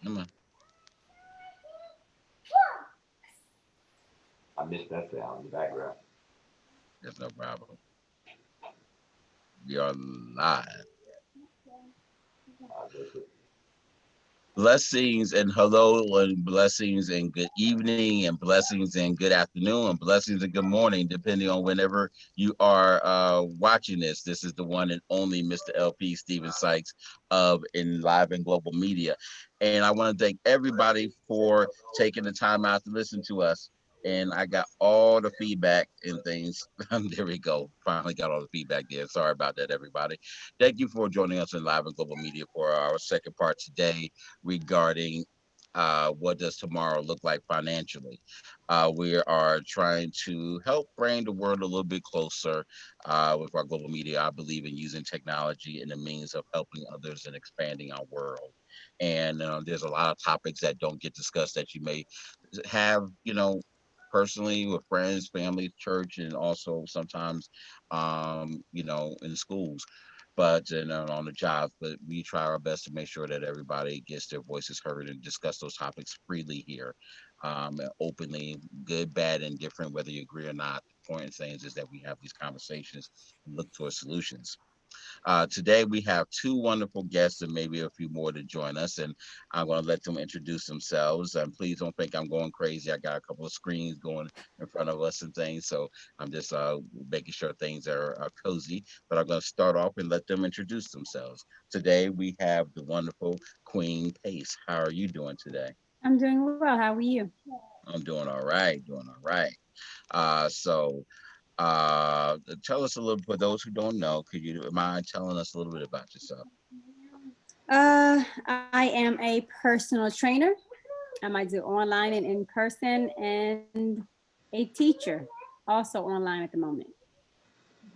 Come on. I missed that sound in the background. There's no problem. We are live. This is, Blessings and hello and blessings and good evening and blessings and good afternoon and blessings and good morning, depending on whenever you are watching this. This is the one and only Mr. LP Stephen Sykes of In Live and Global Media. And I want to thank everybody for taking the time out to listen to us. And I got all the feedback and things. There we go. Finally got all the feedback there. Sorry about that, everybody. Thank you for joining us in Live and Global Media for our second part today regarding what does tomorrow look like financially. We are trying to help bring the world a little bit closer with our global media. I believe in using technology and the means of helping others and expanding our world. And there's a lot of topics that don't get discussed that you may have, personally with friends, family, church, and also sometimes, in schools but and on the jobs. But we try our best to make sure that everybody gets their voices heard and discuss those topics freely here, and openly, good, bad, and different, whether you agree or not. The point in things is that we have these conversations and look towards solutions. Today we have two wonderful guests and maybe a few more to join us, and I'm going to let them introduce themselves. And please don't think I'm going crazy. I got a couple of screens going in front of us and things, so I'm just making sure things are cozy. But I'm going to start off and let them introduce themselves. Today we have the wonderful Queen Pace. How are you doing today? I'm doing well. How are you? I'm doing all right. Doing all right. So tell us a little. For those who don't know, could you mind telling us a little bit about yourself? I am a personal trainer. I might do online and in person, and a teacher, also online at the moment.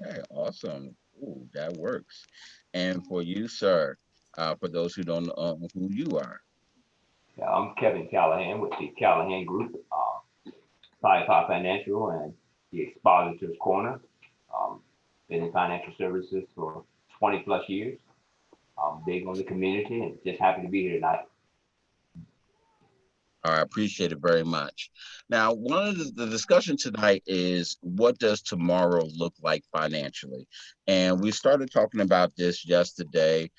Okay, awesome. Ooh, that works. And for you, sir, for those who don't know who you are. yeah, I'm Kevin Callahan with the Callahan Group, Sci-Fi Financial and the Expositor's Corner. Um, been in financial services for 20 plus years. I'm big on the community and just happy to be here tonight. I appreciate it very much. Now, one of the discussion tonight is what does tomorrow look like financially? And we started talking about this yesterday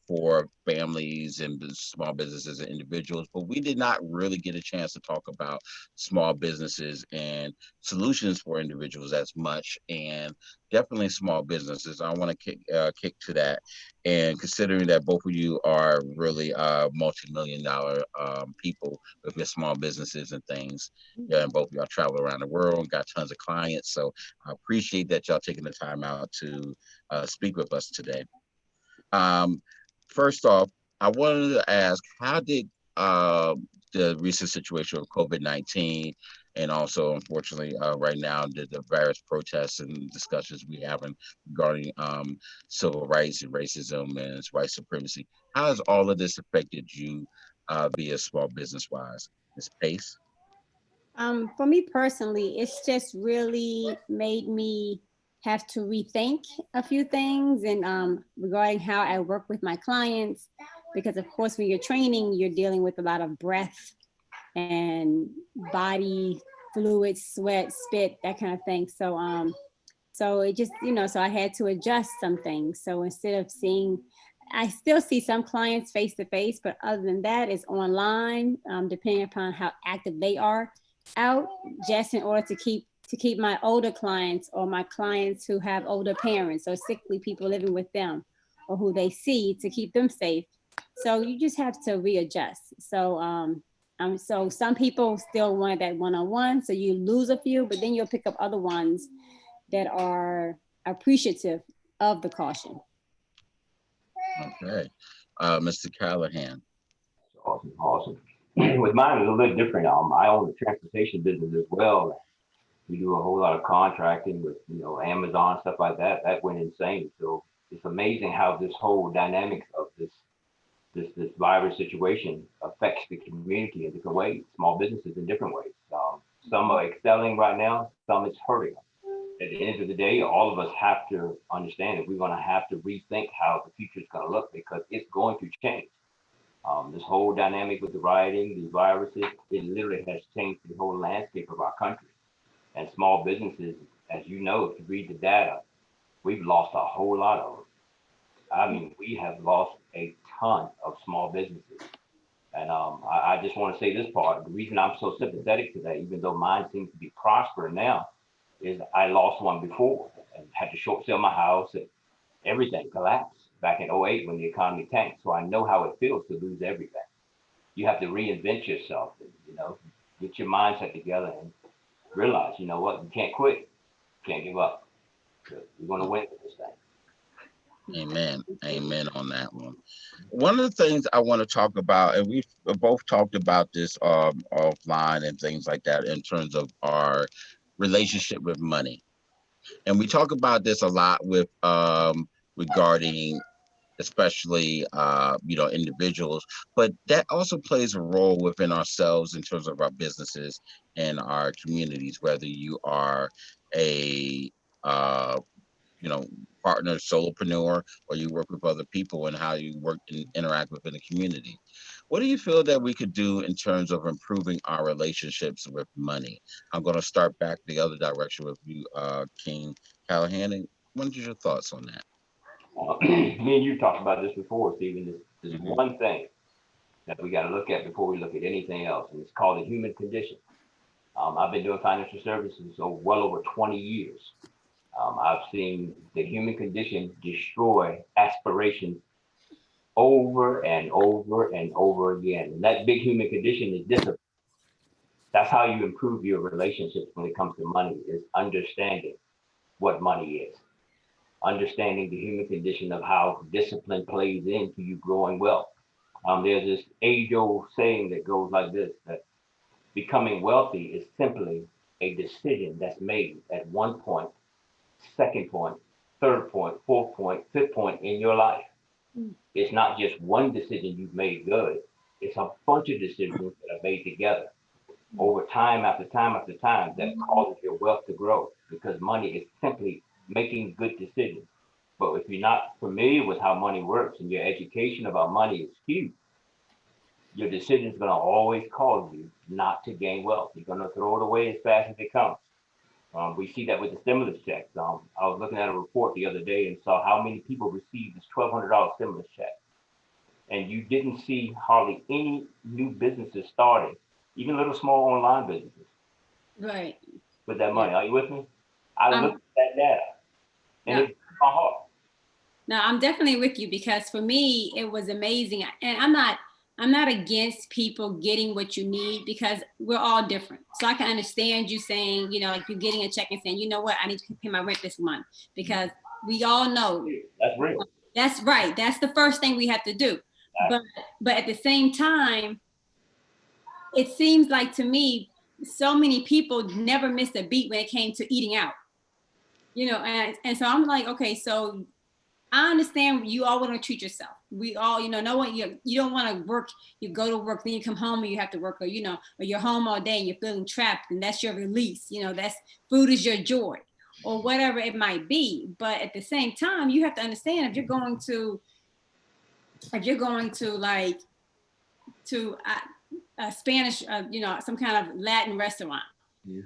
for families and small businesses and individuals, but we did not really get a chance to talk about small businesses and solutions for individuals as much, and definitely small businesses. I want to kick to that, and considering that both of you are really multi-million dollar people with your small businesses and things, yeah, and both of y'all travel around the world and got tons of clients. So I appreciate that y'all taking the time out to speak with us today. Um, First off, I wanted to ask, how did the recent situation with COVID-19 and also, unfortunately, right now, the various protests and discussions we having regarding civil rights and racism and white supremacy, how has all of this affected you via small business wise? Ms. Pace? For me personally, it's just really made me have to rethink a few things and regarding how I work with my clients. Because, of course, when you're training, you're dealing with a lot of breath and body fluids, sweat, spit, that kind of thing. So it just, so I had to adjust some things. So instead of seeing, I still see some clients face to face, but other than that, it's online, depending upon how active they are out, just in order to keep my older clients or my clients who have older parents or sickly people living with them or who they see to keep them safe. So you just have to readjust. So some people still want that one-on-one, so you lose a few, but then you'll pick up other ones that are appreciative of the caution. Okay. Mr. Callahan. Awesome, awesome. With mine, it's a little different. I own a transportation business as well. We do a whole lot of contracting with, Amazon, stuff like that. That went insane. So it's amazing how this whole dynamic of this virus situation affects the community in different ways, small businesses in different ways. Some are excelling right now, some it's hurting. At the end of the day, all of us have to understand that we're going to have to rethink how the future is going to look because it's going to change. This whole dynamic with the rioting, these viruses, it literally has changed the whole landscape of our country. And small businesses, as you know, if you read the data, we've lost a whole lot of them. I mean, we have lost a ton of small businesses. And I just want to say this part. The reason I'm so sympathetic to that, even though mine seems to be prospering now, is I lost one before and had to short sell my house and everything collapsed back in '08 when the economy tanked. So I know how it feels to lose everything. You have to reinvent yourself and, get your mindset together and realize, you know what, you can't quit, can't give up. You're going to win this thing. Amen. Amen on that one. One of the things I want to talk about, and we've both talked about this offline and things like that in terms of our relationship with money. And we talk about this a lot with regarding especially individuals, but that also plays a role within ourselves in terms of our businesses and our communities, whether you are a you know, partner, solopreneur, or you work with other people and how you work and interact within the community. What do you feel that we could do in terms of improving our relationships with money? I'm going to start back the other direction with you, King Callahan. And what are your thoughts on that? Me and you talked about this before, Stephen. There's Mhm. one thing that we got to look at before we look at anything else, and it's called the human condition. I've been doing financial services so well over 20 years. I've seen the human condition destroy aspirations over and over and over again. And that big human condition is discipline. That's how you improve your relationships when it comes to money, is understanding what money is, understanding the human condition of how discipline plays into you growing wealth. There's this age-old saying that goes like this, that becoming wealthy is simply a decision that's made at one point, second point, third point, fourth point, fifth point in your life. It's not just one decision you've made good. It's a bunch of decisions that are made together over time after time after time that causes your wealth to grow, because money is simply making good decisions. But if you're not familiar with how money works and your education about money is skewed, your decision is going to always cause you not to gain wealth. You're going to throw it away as fast as it comes. We see that with the stimulus checks. I was looking at a report the other day and saw how many people received this $1,200 stimulus check. And you didn't see hardly any new businesses starting, even little small online businesses. Right. With that money. Are you with me? I looked at that data and it broke my heart. No, I'm definitely with you, because for me it was amazing, and I'm not against people getting what you need, because we're all different. So I can understand you saying, like you're getting a check and saying, you know what, I need to pay my rent this month, because we all know that's real. That's right. That's the first thing we have to do. But at the same time, it seems like to me, so many people never missed a beat when it came to eating out. And so I'm like, okay, so I understand you all want to treat yourself. We all, no one, you don't want to work. You go to work, then you come home and you have to work, or you're home all day and you're feeling trapped, and that's your release. That's food is your joy, or whatever it might be. But at the same time, you have to understand, if you're going to like to a Spanish, some kind of Latin restaurant,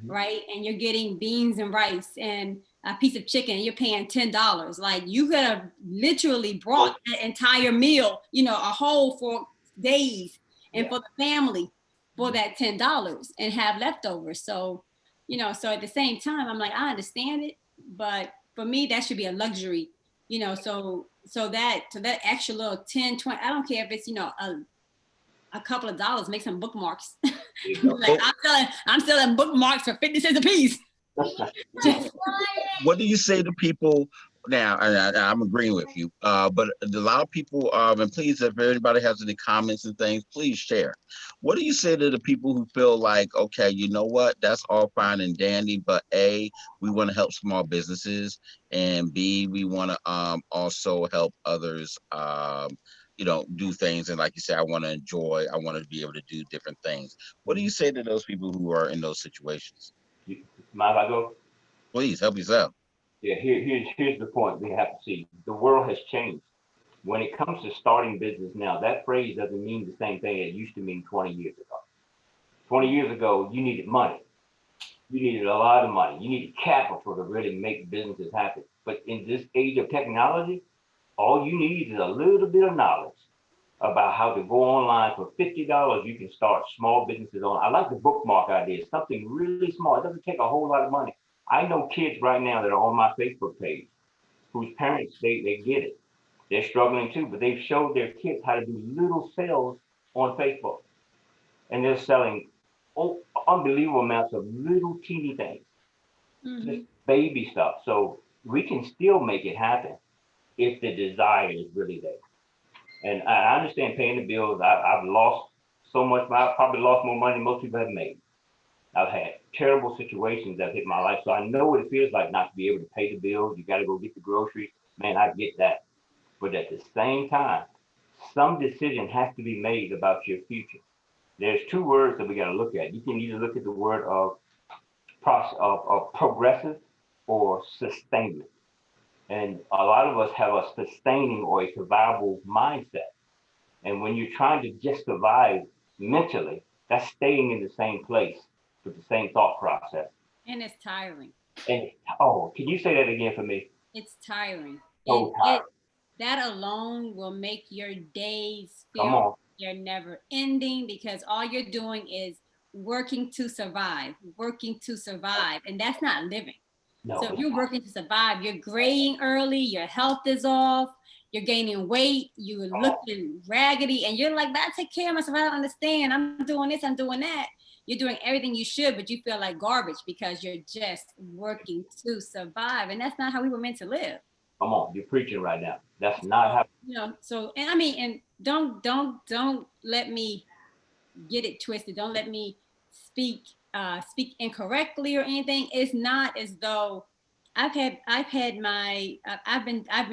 right? And you're getting beans and rice and a piece of chicken, and you're paying $10. Like, you could have literally brought that entire meal, a whole for days, and for the family for that $10 and have leftovers. So, so at the same time, I'm like, I understand it, but for me, that should be a luxury, so that extra little 10, 20, I don't care if it's, a couple of dollars, make some bookmarks. Like, I'm selling bookmarks for 50 cents a piece. What do you say to people now? And I'm agreeing with you, but a lot of people, and please, if anybody has any comments and things, please share. What do you say to the people who feel like, okay, you know what, that's all fine and dandy, but A, we want to help small businesses, and B, we want to also help others do things. And like you said, I want to be able to do different things. What do you say to those people who are in those situations? Mind if I go? Please help yourself. Yeah, here's the point we have to see. The world has changed. when it comes to starting business now, that phrase doesn't mean the same thing it used to mean 20 years ago. 20 years ago, you needed money. You needed a lot of money. You needed capital to really make businesses happen. But in this age of technology, all you need is a little bit of knowledge about how to go online. For $50. You can start small businesses on. I like the bookmark idea. Something really small. It doesn't take a whole lot of money. I know kids right now that are on my Facebook page whose parents, they get it. They're struggling too, but they've showed their kids how to do little sales on Facebook. And they're selling unbelievable amounts of little teeny things, just baby stuff. So we can still make it happen if the desire is really there. And I understand paying the bills. I've lost so much. I've probably lost more money than most people have made. I've had terrible situations that hit my life. So I know what it feels like not to be able to pay the bills. You got to go get the groceries. Man, I get that. But at the same time, some decision has to be made about your future. There's two words that we got to look at. You can either look at the word of progressive or sustainment. And a lot of us have a sustaining or a survival mindset. And when you're trying to just survive mentally, that's staying in the same place with the same thought process. And it's tiring. And oh, can you say that again for me? It's tiring. So tiring. That alone will make your days Come feel on. you're never ending, because all you're doing is working to survive, and that's not living. No, So if you're working to survive, you're graying early, your health is off, you're gaining weight, you're looking raggedy, and you're like, I take care of myself, I don't understand, I'm doing this, I'm doing that. You're doing everything you should, but you feel like garbage because you're just working to survive, and that's not how we were meant to live. Come on, you're preaching right now. That's not how. You know, so, and I mean, and don't let me get it twisted. Don't let me speak incorrectly or anything. It's not as though I've been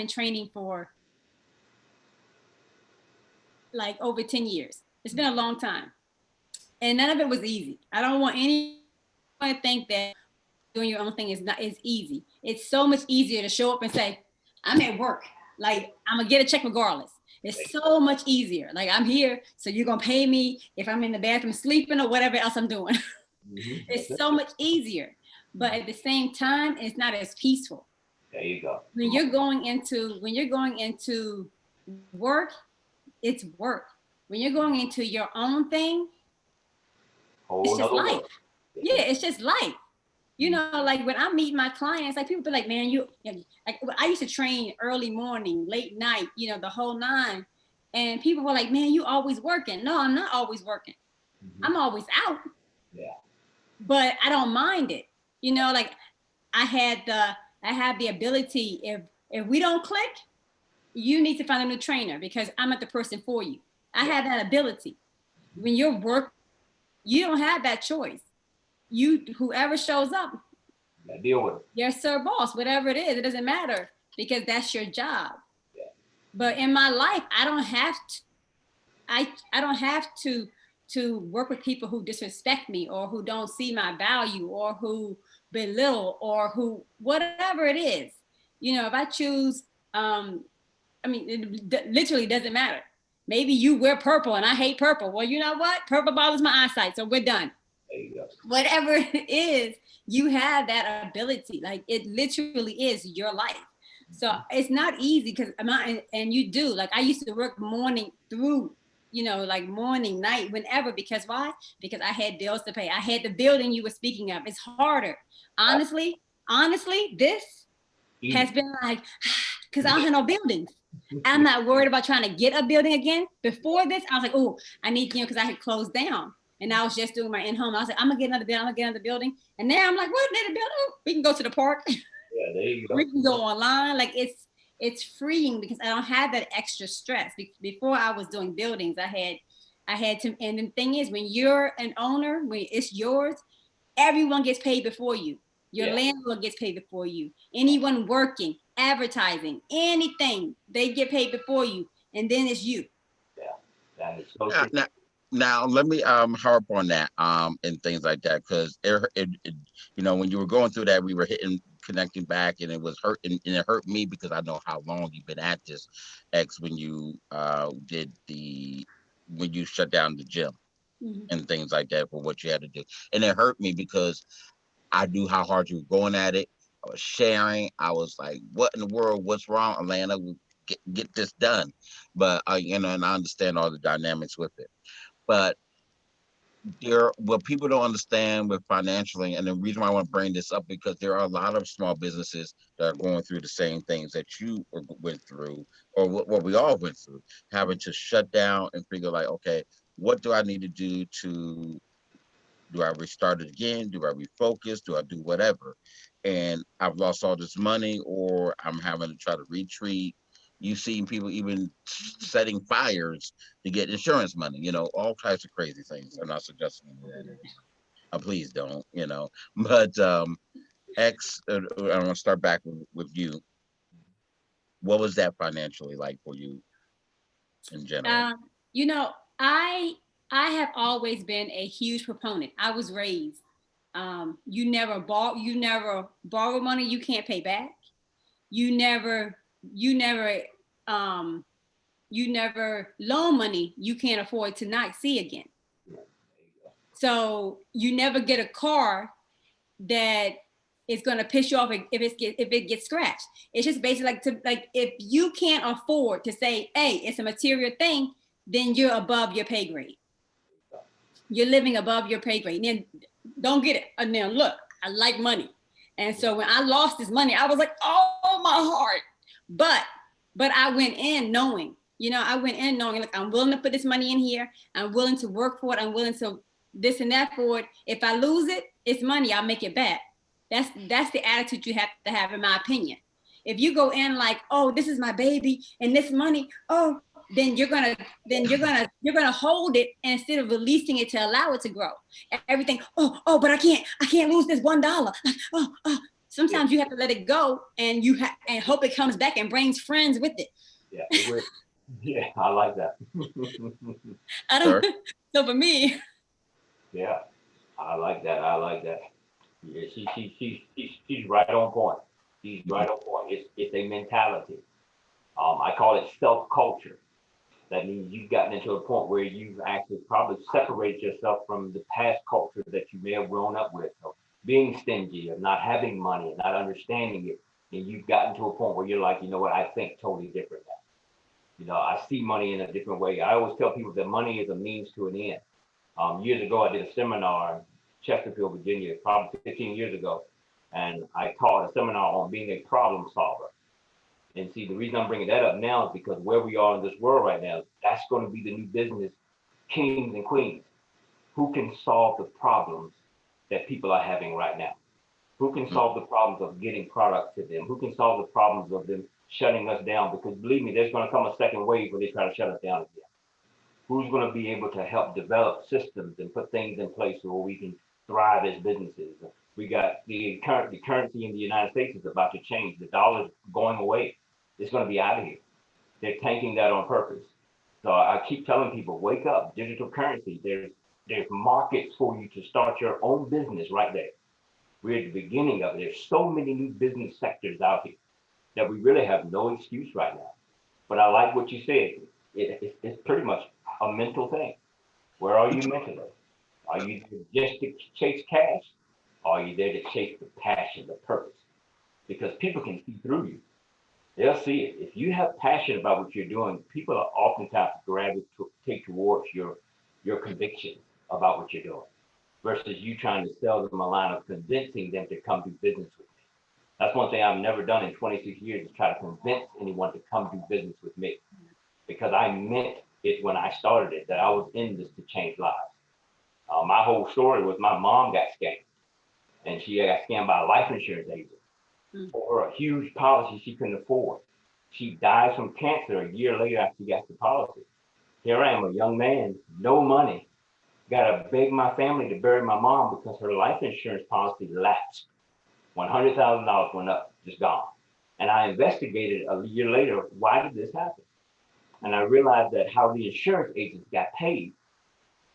training for like over 10 years. It's been a long time. And none of it was easy. I don't want anyone to think that doing your own thing is easy. It's so much easier to show up and say, I'm at work. Like, I'm gonna get a check regardless. It's so much easier. Like, I'm here, so you're gonna pay me if I'm in the bathroom sleeping or whatever else I'm doing. It's so much easier. But at the same time, it's not as peaceful. There you go. When you're going into work, it's work. When you're going into your own thing, it's just life. Yeah, it's just life. You know, like when I meet my clients, like people be like, man, like I used to train early morning, late night, you know, the whole nine. And people were like, man, you always working. No, I'm not always working. I'm always out. Yeah. But I don't mind it. You know, like I have the ability, if we don't click, you need to find a new trainer because I'm not the person for you. I have that ability. When you're working, you don't have that choice. Whoever shows up, deal with it. Yes, sir, boss, whatever it is, it doesn't matter because that's your job. Yeah. But in my life, I don't have to work with people who disrespect me or who don't see my value or who belittle or who, whatever it is. You know, if I choose, it literally doesn't matter. Maybe you wear purple and I hate purple. Well, you know what? Purple bothers my eyesight, so we're done. There you go. Whatever it is, you have that ability. Like, it literally is your life. So it's not easy because and you do. Like, I used to work morning through, you know, like morning, night, whenever. Because why? Because I had bills to pay. I had the building you were speaking of. It's harder. Honestly, this has been like, because I don't have no buildings. I'm not worried about trying to get a building again. Before this, I was like, oh, I need, you know, because I had closed down. And I was just doing my in-home. I was like, I'm gonna get another building. And now I'm like, what, another building? Oh, we can go to the park. Yeah, there you go. We can go online. Like, it's freeing because I don't have that extra stress. Before I was doing buildings, I had to, and the thing is, when you're an owner, when it's yours, everyone gets paid before you. Your landlord gets paid before you. Anyone working, advertising, anything, they get paid before you. And then it's you. Yeah, that is so true. Now let me harp on that and things like that, because it you know, when you were going through that, we were hitting connecting back, and it was hurt, and it hurt me because I know how long you've been at this, X, when you when you shut down the gym Mhm. and things like that for what you had to do. And it hurt me because I knew how hard you were going at it. I was sharing. I was like, what in the world? What's wrong, Atlanta? Get this done. But and I understand all the dynamics with it. But what people don't understand with financially, and the reason why I want to bring this up, because there are a lot of small businesses that are going through the same things that you went through, or what we all went through, having to shut down and figure like, okay, what do I need to do I restart it again? Do I refocus? Do I do whatever? And I've lost all this money, or I'm having to try to retreat. You've seen people even setting fires to get insurance money, all types of crazy things. I'm not suggesting any of that. Please don't, But X, I want to start back with you. What was that financially like for you in general? Uh, you know, I I have always been a huge proponent. I was raised. You never borrow money you can't pay back. You never you never um, you never loan money you can't afford to not see again. So you never get a car that is going to piss you off if it gets scratched. It's just basically like if you can't afford to say, hey, it's a material thing, then you're above your pay grade. You're living above your pay grade. And then don't get it. And then look, I like money. And so when I lost this money, I was like, oh my heart. But I went in knowing, like I'm willing to put this money in here. I'm willing to work for it. I'm willing to this and that for it. If I lose it, it's money. I'll make it back. That's the attitude you have to have, in my opinion. If you go in like, oh, this is my baby and this money, oh, then you're gonna hold it instead of releasing it to allow it to grow. Everything, but I can't lose this $1. Sometimes you have to let it go, and and hope it comes back and brings friends with it. Yeah, yeah, I like that. I don't. So for me, Yeah, I like that. I like that. Yeah, she's right on point. She's right on point. It's a mentality. I call it self culture. That means you've gotten into a point where you've actually probably separated yourself from the past culture that you may have grown up with, of being stingy, of not having money, and not understanding it. And you've gotten to a point where you're like, you know what, I think totally different now. I see money in a different way. I always tell people that money is a means to an end. Years ago, I did a seminar in Chesterfield, Virginia, probably 15 years ago, and I taught a seminar on being a problem solver. And see, the reason I'm bringing that up now is because where we are in this world right now, that's going to be the new business, kings and queens. Who can solve the problems that people are having right now? Who can solve the problems of getting product to them? Who can solve the problems of them shutting us down? Because believe me, there's going to come a second wave where they try to shut us down again. Who's going to be able to help develop systems and put things in place where we can thrive as businesses? We got the currency in the United States is about to change. The dollar's going away. It's going to be out of here. They're tanking that on purpose. So I keep telling people, wake up, digital currency. There's markets for you to start your own business right there. We're at the beginning of it. There's so many new business sectors out here that we really have no excuse right now. But I like what you said. It's pretty much a mental thing. Where are you mentally? Are you just to chase cash? Or are you there to chase the passion, the purpose? Because people can see through you. They'll see it. If you have passion about what you're doing, people are oftentimes gravitate towards your conviction about what you're doing versus you trying to sell them a line of convincing them to come do business with me. That's one thing I've never done in 26 years is try to convince anyone to come do business with me because I meant it when I started it that I was in this to change lives. My whole story was my mom got scammed and she got scammed by a life insurance agent for a huge policy she couldn't afford. She died from cancer a year later after she got the policy. Here I am, a young man, no money, got to beg my family to bury my mom because her life insurance policy lapsed. $100,000 went up, just gone. And I investigated a year later, why did this happen? And I realized that how the insurance agents got paid.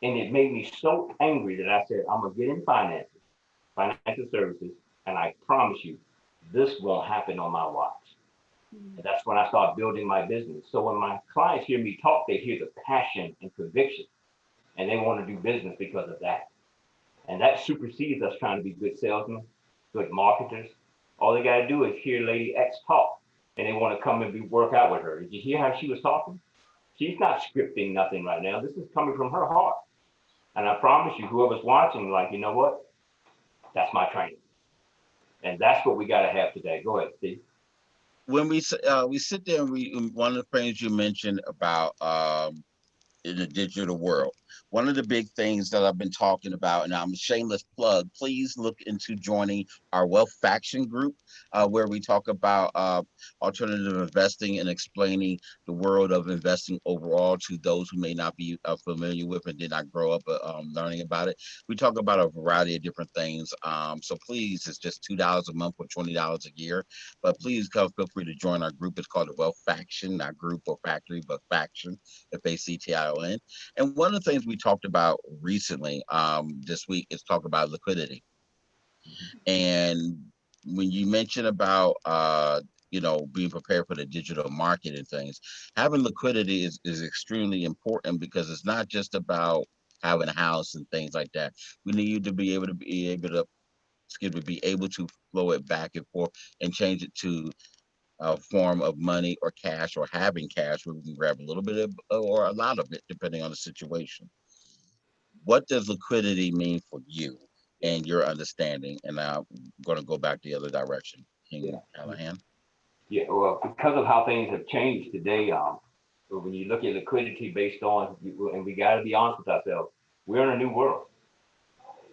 And it made me so angry that I said, I'm going to get in financial services. And I promise you, this won't happen on my watch. And that's when I start building my business. So when my clients hear me talk, they hear the passion and conviction, and they want to do business because of that. And that supersedes us trying to be good salesmen, good marketers. All they got to do is hear Lady X talk, and they want to come and work out with her. Did you hear how she was talking? She's not scripting nothing right now. This is coming from her heart. And I promise you, whoever's watching, like, you know what? That's my training. And that's what we got to have today. Go ahead, Steve. When we sit there and one of the things you mentioned about in the digital world. One of the big things that I've been talking about, and I'm a shameless plug, please look into joining our Wealth Faction group, where we talk about alternative investing and explaining the world of investing overall to those who may not be familiar with and did not grow up learning about it. We talk about a variety of different things. So please, it's just $2 a month or $20 a year. But please feel free to join our group. It's called the Wealth Faction, not group or factory, but faction. FACTION. And one of the things we talked about recently this week is talk about liquidity. And when you mention about being prepared for the digital market and things, having liquidity is extremely important, because it's not just about having a house and things like that. We need you to be able to flow it back and forth and change it to a form of money or cash, or having cash where we can grab a little bit of or a lot of it depending on the situation. What does liquidity mean for you and your understanding? And I'm going to go back the other direction. King Callahan. Yeah, well, because of how things have changed today, when you look at liquidity based on, and we got to be honest with ourselves, we're in a new world.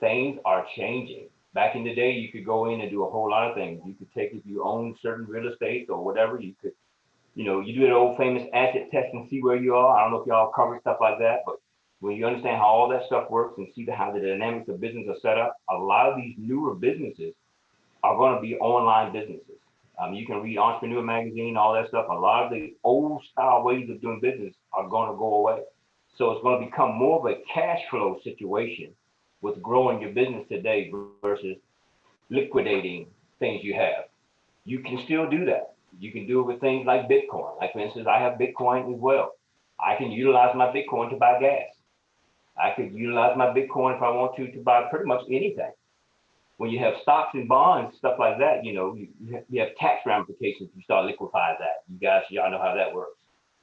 Things are changing. Back in the day, you could go in and do a whole lot of things. You could take, if you own certain real estate or whatever, you could, you do an old famous asset test and see where you are. I don't know if y'all cover stuff like that, but when you understand how all that stuff works and see how the dynamics of business are set up, a lot of these newer businesses are going to be online businesses. You can read Entrepreneur Magazine, all that stuff. A lot of the old style ways of doing business are going to go away. So it's going to become more of a cash flow situation with growing your business today versus liquidating things you have. You can still do that. You can do it with things like Bitcoin. Like, for instance, I have Bitcoin as well. I can utilize my Bitcoin to buy gas. I could utilize my Bitcoin if I want to buy pretty much anything. When you have stocks and bonds, stuff like that, you have tax ramifications if you start liquefying that. Y'all know how that works.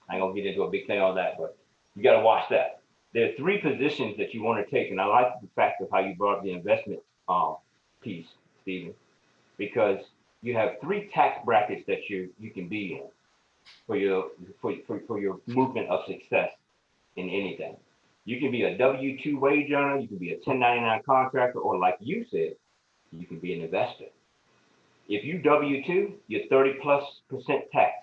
I ain't gonna get into a big thing on that, but you got to watch that. There are 3 positions that you want to take, and I like the fact of how you brought up the investment piece, Stephen, because you have 3 tax brackets that you can be in for your movement of success in anything. You can be a W-2 wage earner, you can be a 1099 contractor, or like you said, you can be an investor. If you W-2, you're 30+% tax,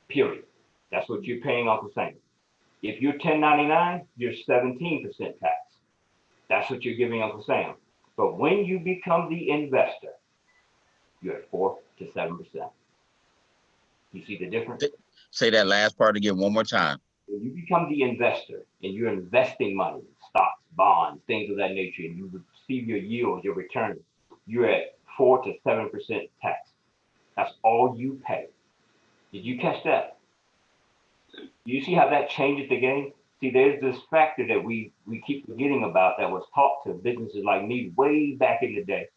period. That's what you're paying Uncle Sam. If you're 1099, you're 17% tax. That's what you're giving Uncle Sam. But when you become the investor, you're at 4 to 7%. You see the difference? Say that last part again one more time. When you become the investor and you're investing money, stocks, bonds, things of that nature, and you receive your yield, your return, you're at 4 to 7% tax. That's all you pay. Did you catch that? You see how that changes the game? See, there's this factor that we keep forgetting about that was taught to businesses like me way back in the day.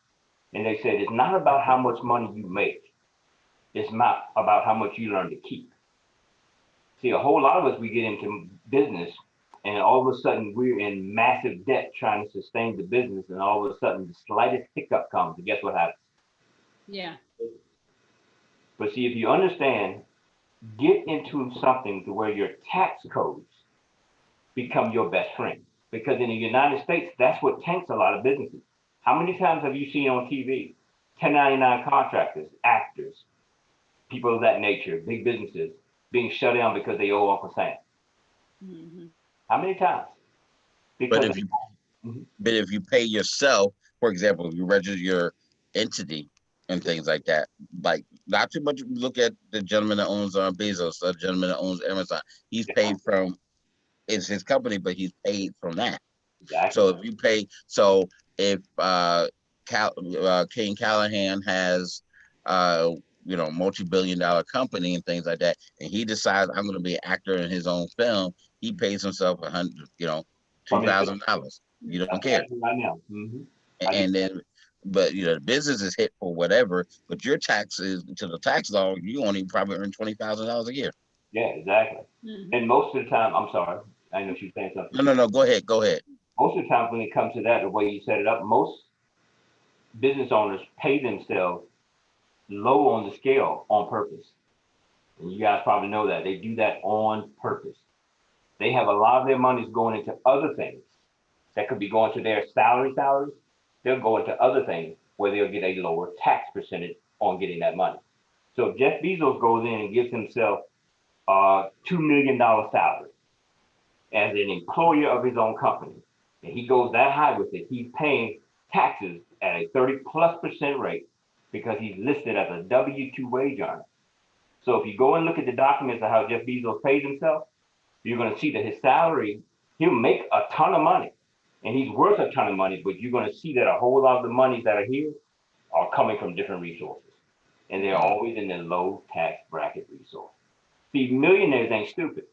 And they said, it's not about how much money you make. It's not about how much you learn to keep. See, a whole lot of us, we get into business and all of a sudden we're in massive debt trying to sustain the business. And all of a sudden the slightest hiccup comes, and guess what happens? Yeah. But see, if you understand, get into something to where your tax codes become your best friend. Because in the United States, that's what tanks a lot of businesses. How many times have you seen on TV 1099 contractors, actors, people of that nature, big businesses being shut down because they owe Uncle Sam? Mm-hmm. How many times? But if you pay yourself, for example, if you register your entity and things like that, like not too much. Look at the gentleman that owns Bezos, the gentleman that owns Amazon. He's paid from, it's his company, but he's paid from that. Exactly. So if you pay, so if King Callahan has uh, multi-billion-dollar company and things like that, and he decides I'm going to be an actor in his own film, he pays himself From his $2,000. You don't care, right now. I do. and then, but the business is hit for whatever, but your taxes to the tax law, you only probably earn $20,000 a year. Yeah, exactly. And most of the time, I'm sorry, I know she's saying something. No, go ahead, go ahead. Most of the time, when it comes to that, the way you set it up, most business owners pay themselves low on the scale on purpose. And you guys probably know that they do that on purpose. They have a lot of their money's going into other things that could be going to their salaries. They'll go into other things where they'll get a lower tax percentage on getting that money. So if Jeff Bezos goes in and gives himself a $2 million salary as an employer of his own company, and he goes that high with it, he's paying taxes at a 30+% rate because he's listed as a W-2 wage earner. So if you go and look at the documents of how Jeff Bezos pays himself, you're going to see that his salary, he'll make a ton of money and he's worth a ton of money, but you're going to see that a whole lot of the monies that are here are coming from different resources. And they're always in the low tax bracket resource. See, millionaires ain't stupid.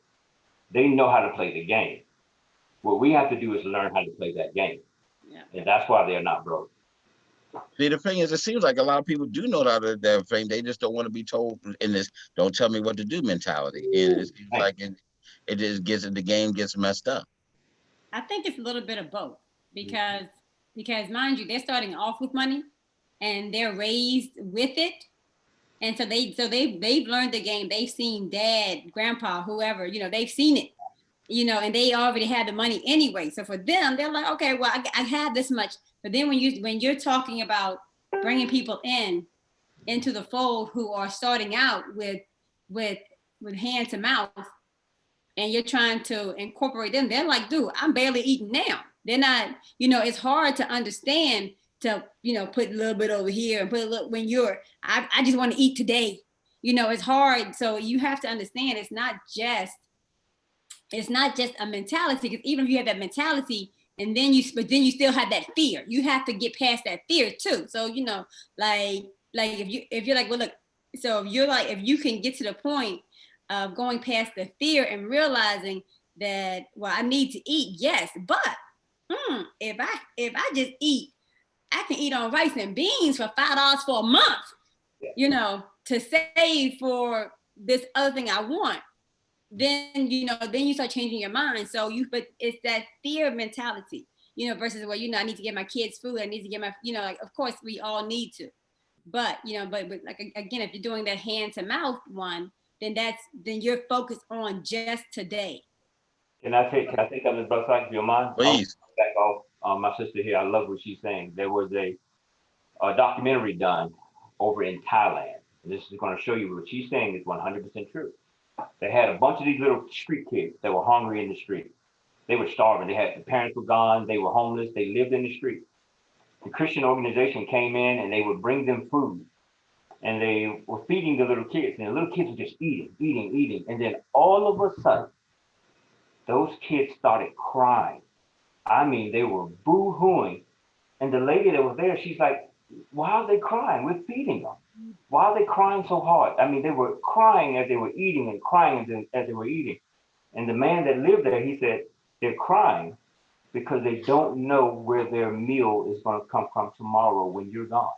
They know how to play the game. What we have to do is learn how to play that game. Yeah. And that's why they're not broke. See, the thing is, it seems like a lot of people do know how to their thing. They just don't want to be told in this "don't tell me what to do" mentality. And it seems like it just the game gets messed up. I think it's a little bit of both because mind you, they're starting off with money and they're raised with it. And so they've learned the game. They've seen dad, grandpa, whoever, they've seen it, and they already had the money anyway. So for them, they're like, okay, well, I have this much. But then when you're talking about bringing people into the fold who are starting out with hand to mouth, and you're trying to incorporate them, they're like, dude, I'm barely eating now. They're not, it's hard to understand to, put a little bit over here and put a little when I just want to eat today. It's hard. So you have to understand it's not just a mentality, because even if you have that mentality and then you still have that fear, you have to get past that fear too. So, like if you're like, well, look, so if you can get to the point of going past the fear and realizing that, well, I need to eat, yes, but if I just eat, I can eat on rice and beans for $5 for a month, to save for this other thing I want. Then you start changing your mind. But it's that fear mentality, versus, well, I need to get my kids food. I need to get my, like, of course we all need to, but like, again, if you're doing that hand to mouth one, then you're focused on just today. Can I take on this, brother, if you don't mind? Please. Back off my sister here. I love what she's saying. There was a documentary done over in Thailand. And this is going to show you what she's saying is 100% true. They had a bunch of these little street kids that were hungry in the street. They were starving. The parents were gone. They were homeless. They lived in the street. The Christian organization came in and they would bring them food. And they were feeding the little kids. And the little kids were just eating. And then all of a sudden, those kids started crying. I mean, they were boo-hooing. And the lady that was there, she's like, why are they crying? We're feeding them. Why are they crying so hard? I mean, they were crying as they were eating and crying as they were eating. And the man that lived there, he said, they're crying because they don't know where their meal is going to come from tomorrow when you're gone.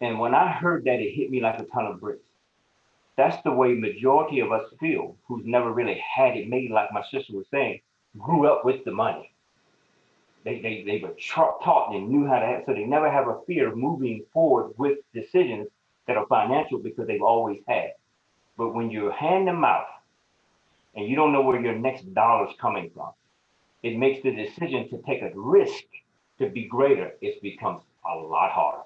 And when I heard that, it hit me like a ton of bricks. That's the way majority of us feel, who's never really had it made, like my sister was saying, grew up with the money. They were taught and knew how to have, so they never have a fear of moving forward with decisions that are financial because they've always had. But when you're hand to mouth and you don't know where your next dollar's coming from, it makes the decision to take a risk to be greater. It becomes a lot harder.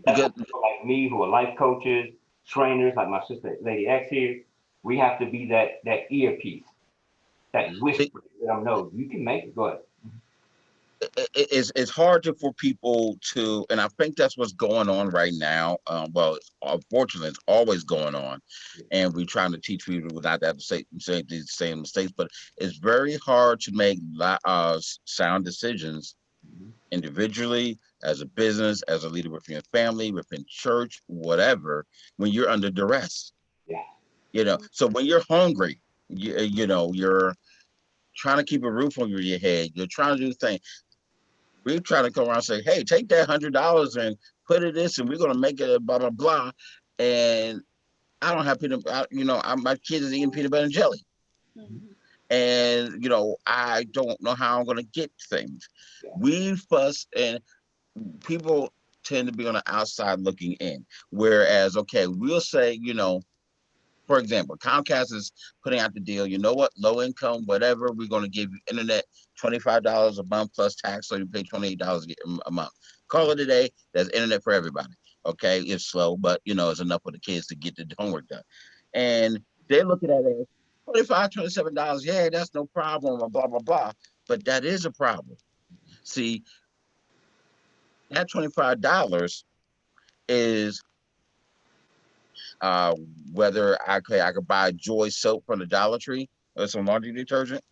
That's why people like me who are life coaches, trainers, like my sister, Lady X here, we have to be that earpiece, that whisper, let them know you can make it. Go ahead. It's hard for people to, and I think that's what's going on right now. Well, unfortunately, it's always going on, and we're trying to teach people without that to say these same mistakes. But it's very hard to make sound decisions individually as a business, as a leader within your family, within church, whatever, when you're under duress. Yeah. You know, so when you're hungry, you know, you're trying to keep a roof over your head, you're trying to do things. We're trying to come around and say, hey, take that $100 and put it this, and we're gonna make it a blah blah blah. And I don't have my kids is eating peanut butter and jelly. Mhm. And I don't know how I'm gonna get things. Yeah. We fuss, and people tend to be on the outside looking in. Whereas, okay, we'll say, for example, Comcast is putting out the deal. You know what? Low income, whatever. We're going to give you internet $25 a month plus tax, so you pay $28 a month. Call it a day. That's internet for everybody. Okay, it's slow, but it's enough for the kids to get the homework done. And they're looking at it as $25, $27. Yeah, that's no problem. Blah blah blah. But that is a problem. See, that $25 is uh, whether I could buy Joy soap from the Dollar Tree or some laundry detergent.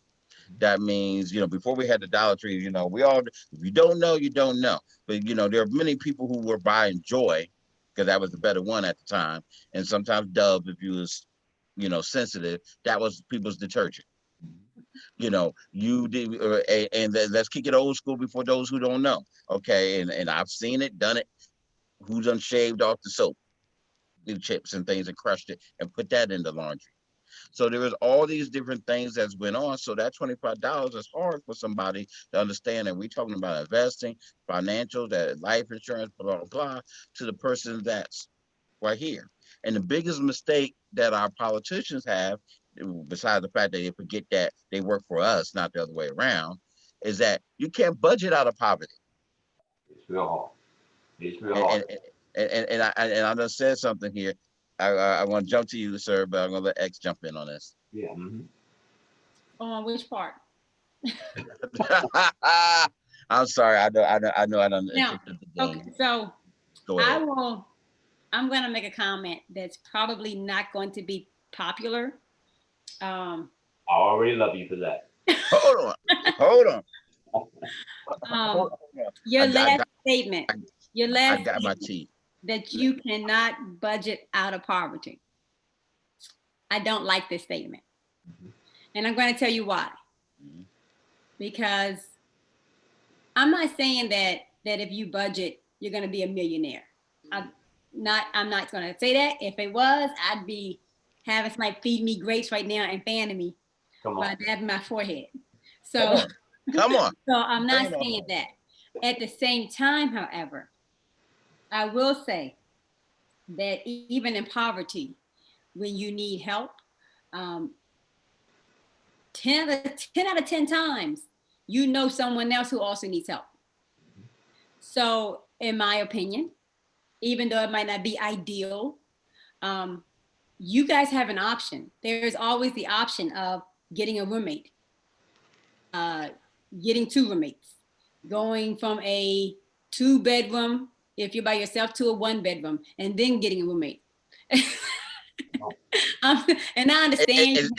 That means, before we had the Dollar Tree, we all, if you don't know, you don't know. But, there are many people who were buying Joy because that was the better one at the time. And sometimes Dove, if you was, sensitive, that was people's detergent. You did, and let's kick it old school before those who don't know. Okay. And I've seen it, done it. Who done shaved off the soap, the chips and things, and crushed it and put that in the laundry. So there was all these different things that's went on. So that $25 is hard for somebody to understand. And we're talking about investing, financials, that life insurance, blah, blah, blah, to the person that's right here. And the biggest mistake that our politicians have, besides the fact that they forget that they work for us, not the other way around, is that you can't budget out of poverty. It's real hard. It's real And hard. I just said something here. I want to jump to you, sir, but I'm gonna let X jump in on this. Yeah. Mm-hmm. On which part? I'm sorry. I know. I don't Now, interrupt the game. okay, so Go ahead. I'm going to make a comment that's probably not going to be popular. I already love you for that. Hold on. Your last statement, I got my tea. that you cannot budget out of poverty. I don't like this statement. Mhm. And I'm going to tell you why. Mhm. Because I'm not saying that if you budget, you're going to be a millionaire. I'm not going to say that. If it was, I'd be having somebody feed me grapes right now and fanning me by dabbing my forehead. So Come on. So I'm not saying that. At the same time, however, I will say that even in poverty, when you need help, 10 out of 10 times, you know someone else who also needs help. So in my opinion, even though it might not be ideal, you guys have an option. There's always the option of getting a roommate, getting two roommates, going from a 2-bedroom, if you're by yourself, to a 1-bedroom, and then getting a roommate. And I understand.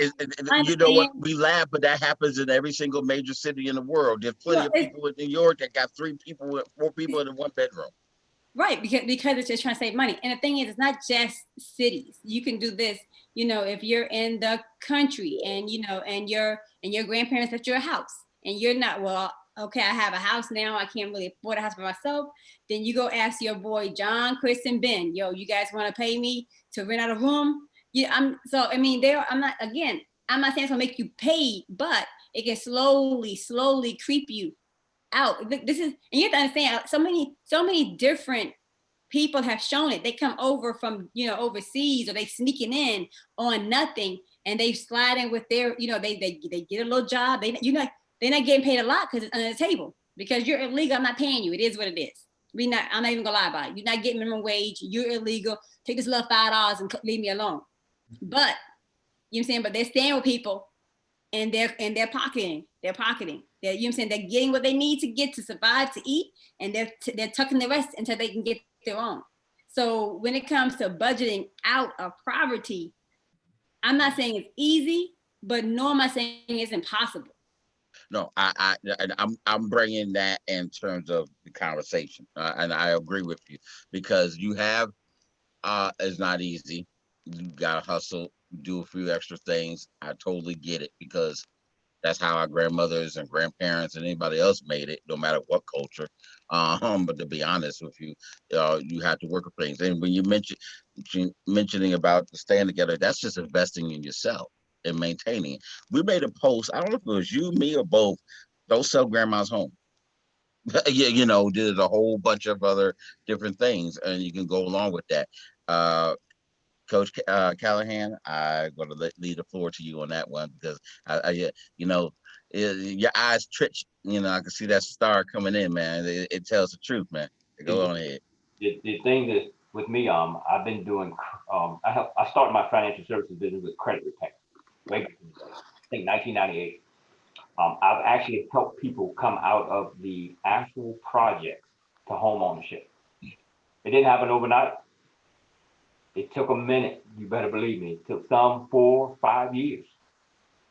You know what? We laugh, but that happens in every single major city in the world. There's plenty of people in New York that got 4 people in a 1-bedroom. Right, because it's just trying to save money. And the thing is, it's not just cities. You can do this, if you're in the country and and your grandparents left you a house and you're not, well, okay, I have a house now, I can't really afford a house for myself. Then you go ask your boy John, Chris, and Ben, yo, you guys want to pay me to rent out a room? Yeah, I'm saying it's gonna make you pay, but it can slowly creep you out. This is, and you have to understand, so many different people have shown it. They come over from overseas, or they sneaking in on nothing, and they slide in with their they get a little job. They're not getting paid a lot because it's under the table, because you're illegal. I'm not paying you. It is what it is. I'm not even gonna lie about it. You're not getting minimum wage. You're illegal. Take this little $5 and leave me alone. But you know what I'm saying. But they're staying with people, and they're pocketing. They're they're getting what they need to get to survive, to eat, and they're tucking the rest until they can get their own. So when it comes to budgeting out of poverty, I'm not saying it's easy, but nor am I saying it's impossible. No, I'm bringing that in terms of the conversation, and I agree with you because you have it's not easy. You gotta hustle, do a few extra things. I totally get it because that's how our grandmothers and grandparents and anybody else made it, no matter what culture. But to be honest with you, you have to work with things. And when you mentioning about the staying together, that's just investing in yourself and maintaining it. We made a post. I don't know if it was you, me, or both. Don't sell grandma's home. Yeah, there's a whole bunch of other different things, and you can go along with that. Uh, Coach Callahan, I'm going to leave the floor to you on that one because yeah, your eyes twitch. I can see that star coming in, man. It tells the truth, man. Go on ahead. The thing that with me, I've been doing, I started my financial services business with credit repair way back in the day. I think 1998. I've actually helped people come out of the actual projects to home ownership. It didn't happen overnight. It took a minute. You better believe me. It took some 4 or 5 years,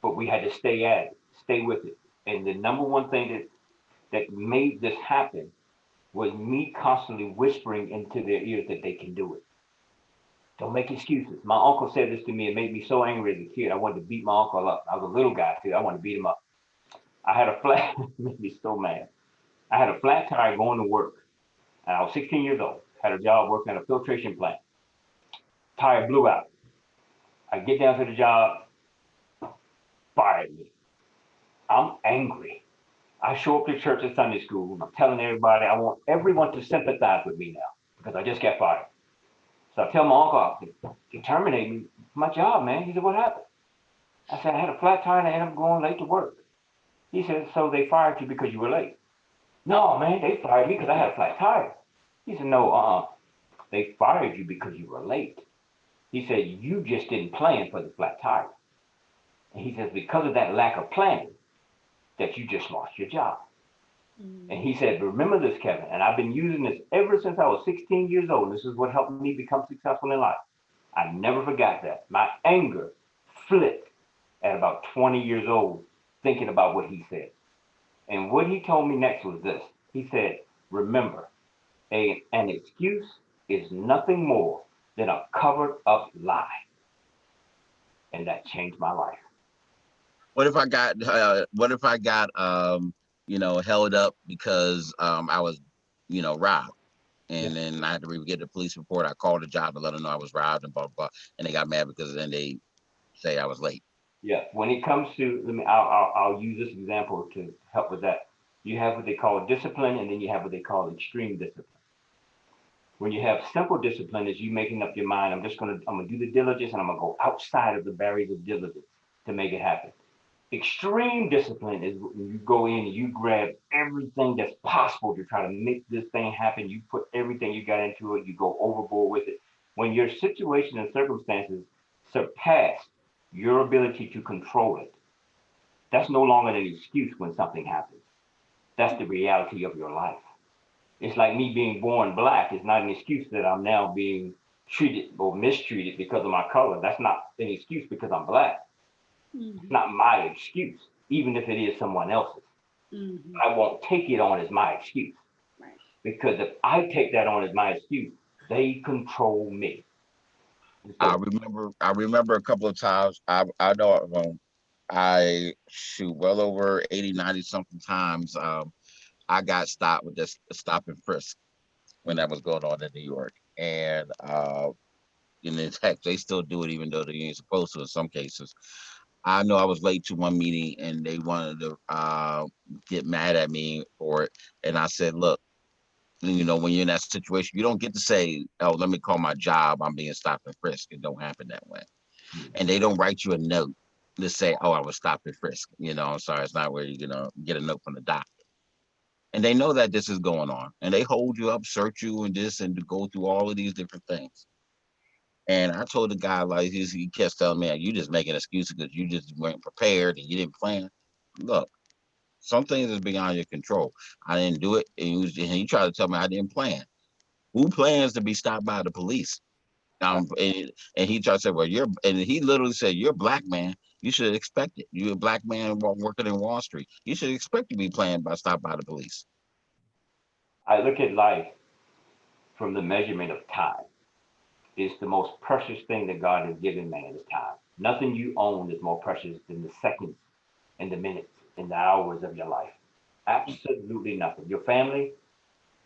but we had to stay at it, stay with it. And the number one thing that made this happen was me constantly whispering into their ears that they can do it. Don't make excuses. My uncle said this to me. It made me so angry as a kid. I wanted to beat my uncle up. I was a little guy too. I wanted to beat him up. I had a flat. It made me so mad. I had a flat tire going to work, and I was 16 years old. Had a job working at a filtration plant. Tire blew out. I get down to the job, fired me. I'm angry. I show up to church at Sunday school. And I'm telling everybody I want everyone to sympathize with me now because I just got fired. So I tell my uncle to terminate me from my job, man. He said, "What happened?" I said, "I had a flat tire and I ended up going late to work." He said, "So they fired you because you were late?" "No, man, they fired me because I had a flat tire." He said, "No, they fired you because you were late." He said, "You just didn't plan for the flat tire." And he says, "Because of that lack of planning, that you just lost your job." Mm-hmm. And he said, "Remember this, Kevin." And I've been using this ever since I was 16 years old. This is what helped me become successful in life. I never forgot that. My anger flipped at about 20 years old, thinking about what he said. And what he told me next was this. He said, "Remember, an excuse is nothing more than a covered up lie." And that changed my life. What if I got held up because I was robbed, and then I had to get the police report. I called the job to let them know I was robbed and blah blah, blah, and they got mad because then they say I was late. Yeah, when it comes to, I'll use this example to help with that. You have what they call discipline, and then you have what they call extreme discipline. When you have simple discipline, is you making up your mind, I'm gonna do the diligence, and I'm gonna go outside of the barriers of diligence to make it happen. Extreme discipline is when you go in and you grab everything that's possible to try to make this thing happen. You put everything you got into it. You go overboard with it. When your situation and circumstances surpass your ability to control it, that's no longer an excuse when something happens. That's the reality of your life. It's like me being born black is not an excuse that I'm now being treated or mistreated because of my color. That's not an excuse because I'm black. Mm-hmm. It's not my excuse, even if it is someone else's. Mm-hmm. I won't take it on as my excuse. Right. Because if I take that on as my excuse, they control me. So, I remember a couple of times. I know I shoot well over 80, 90 something times. I got stopped with this stop and frisk when that was going on in New York. And in fact, they still do it even though they ain't supposed to in some cases. I know I was late to one meeting and they wanted to get mad at me for it. And I said, look, when you're in that situation, you don't get to say, "Oh, let me call my job. I'm being stopped and frisked." It don't happen that way. And they don't write you a note to say, "Oh, I was stopped and frisked." I'm sorry, it's not where you're gonna get a note from the doctor. And they know that this is going on, and they hold you up, search you, and this, and to go through all of these different things. And I told the guy, like, he kept telling me, "You just making excuses because you just weren't prepared and you didn't plan." Look, some things is beyond your control. I didn't do it, and he tried to tell me I didn't plan. Who plans to be stopped by the police? And he tried to say, "Well, and he literally said, 'You're a black man. You should expect it. You're a black man working in Wall Street. You should expect to be stopped by the police. I look at life from the measurement of time. It's the most precious thing that God has given man is time. Nothing you own is more precious than the seconds and the minutes and the hours of your life. Absolutely nothing. Your family,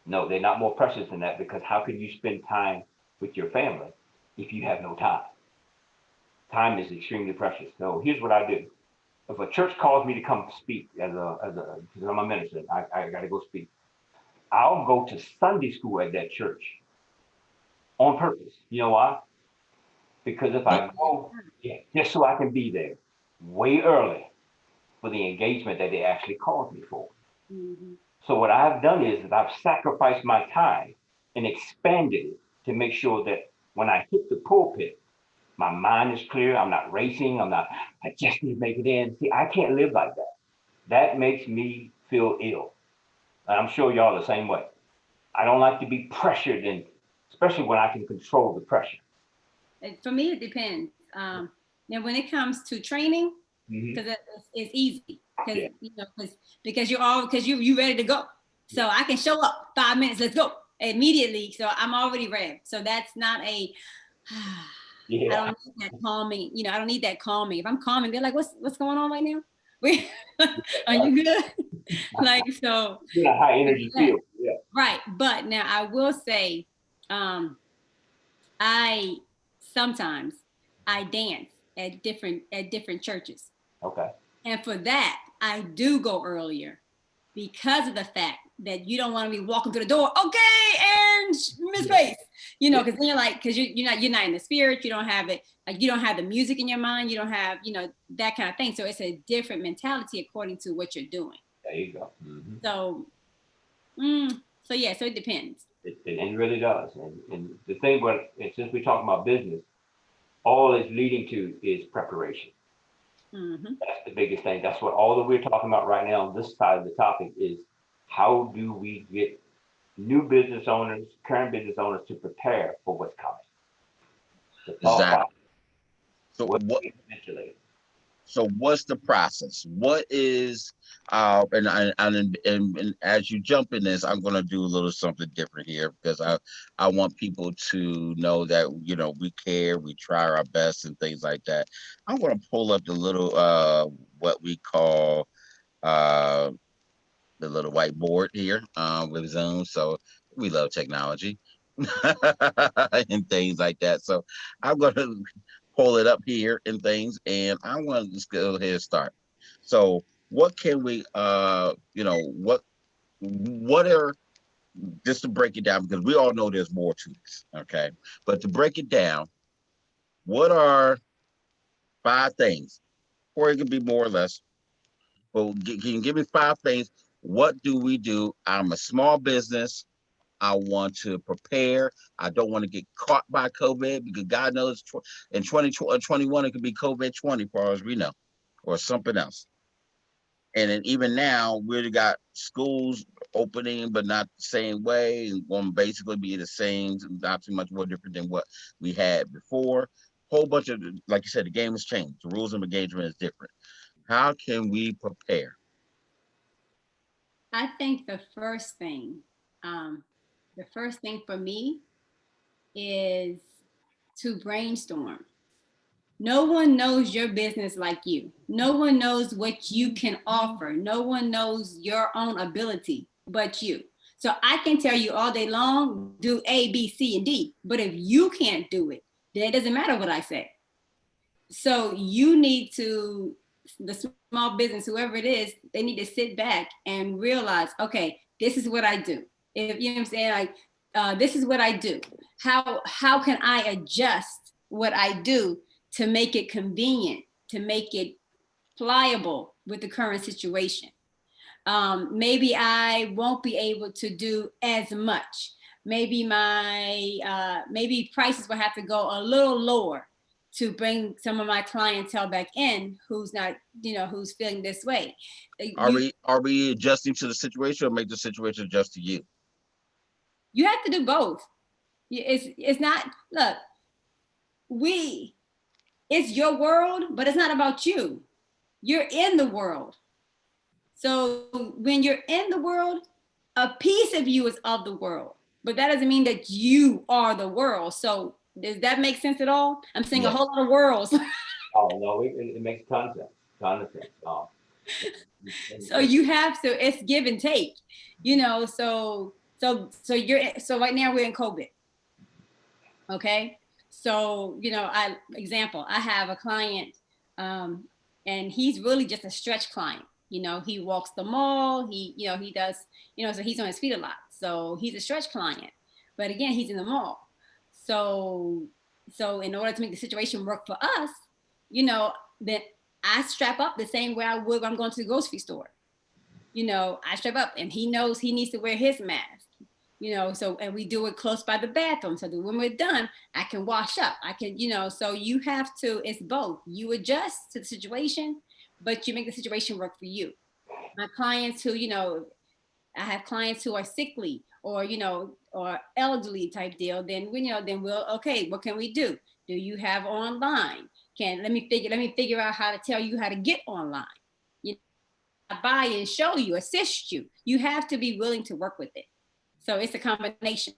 no, they're not more precious than that, because how can you spend time with your family if you have no time? Time is extremely precious. So here's what I do. If a church calls me to come speak because I'm a minister, I got to go speak. I'll go to Sunday school at that church on purpose. You know why? Because if I go, yeah, just so I can be there way early for the engagement that they actually called me for. Mhm. So what I've done is that I've sacrificed my time and expanded it to make sure that when I hit the pulpit, my mind is clear. I'm not racing. I just need to make it in. See, I can't live like that. That makes me feel ill. And I'm sure y'all the same way. I don't like to be pressured, and especially when I can control the pressure. For me, it depends. Now, when it comes to training, Mhm. because it's easy, because Yeah. because you're all because you ready to go. So I can show up 5 minutes. Let's go immediately. So I'm already ready. So that's not a. I Yeah. don't need that calming. I don't need that calming. If I'm calming, they're like, "What's going on right now? Are you good?" Like so. In a high energy field. Yeah. Right. But now I will say, I sometimes I dance at different churches. Okay. And for that, I do go earlier because of the fact that you don't want to be walking through the door. Okay, and Miss Pace, because then you're like, because you're not in the spirit. You don't have it. Like you don't have the music in your mind. You don't have that kind of thing. So it's a different mentality according to what you're doing. There you go. Mm-hmm. So, so yeah. So it depends. It really does. And the thing, since we're talking about business, all it's leading to is preparation. Mm-hmm. That's the biggest thing. That's what all that we're talking about right now on this side of the topic is, how do we get new business owners, current business owners to prepare for what's coming? To talk Exactly. about So what what? eventually. So what's the process? What is and as you jump in this, I'm gonna do a little something different here because I want people to know that we care, we try our best and things like that. I'm gonna pull up the little what we call uh the little whiteboard here with Zoom. So we love technology and things like that. So I'm gonna pull it up here and things, and I want to just go ahead and start. So what can we what are, just to break it down, because we all know there's more to this, okay? But to break it down, what are 5 things, or it could be more or less, but can you give me 5 things? What do we do? I'm a small business. I want to prepare. I don't want to get caught by COVID, because God knows in 2021 it could be COVID 20 as far as we know, or something else. And then even now we've got schools opening, but not the same way, and going to basically be the same, not too much more different than what we had before. Whole bunch of, like you said, the game has changed. The rules of engagement is different. How can we prepare? I think the first thing for me is to brainstorm. No one knows your business like you. No one knows what you can offer. No one knows your own ability but you. So I can tell you all day long, do A, B, C, and D. But if you can't do it, then it doesn't matter what I say. So you need to, the small business, whoever it is, they need to sit back and realize, okay, this is what I do. If you know what I'm saying, like this is what I do. How can I adjust what I do to make it convenient, to make it pliable with the current situation? Maybe I won't be able to do as much. Maybe maybe prices will have to go a little lower to bring some of my clientele back in who's not, who's feeling this way. Are we adjusting to the situation, or make the situation adjust to you? You have to do both. It's not, look, we it's your world, but it's not about you. You're in the world. So when you're in the world, a piece of you is of the world, but that doesn't mean that you are the world. So does that make sense at all? I'm saying a Yes. whole lot of worlds. Oh, no, it makes tons of sense, ton of sense. So you have to, it's give and take, you know, so right now we're in COVID. Okay. So, you know, I have a client, and he's really just a stretch client. You know, he walks the mall, he does, so he's on his feet a lot. So he's a stretch client, but again, he's in the mall. So, so in order to make the situation work for us, then I strap up the same way I would when I'm going to the grocery store. I strap up and he knows he needs to wear his mask. So, and we do it close by the bathroom so that when we're done, I can wash up. I can, so you have to, it's both. You adjust to the situation, but you make the situation work for you. My clients who, I have clients who are sickly or, or elderly type deal, then we'll, okay, what can we do? Do you have online? Let me figure out how to tell you how to get online. Buy and show you, assist you. You have to be willing to work with it. So it's a combination.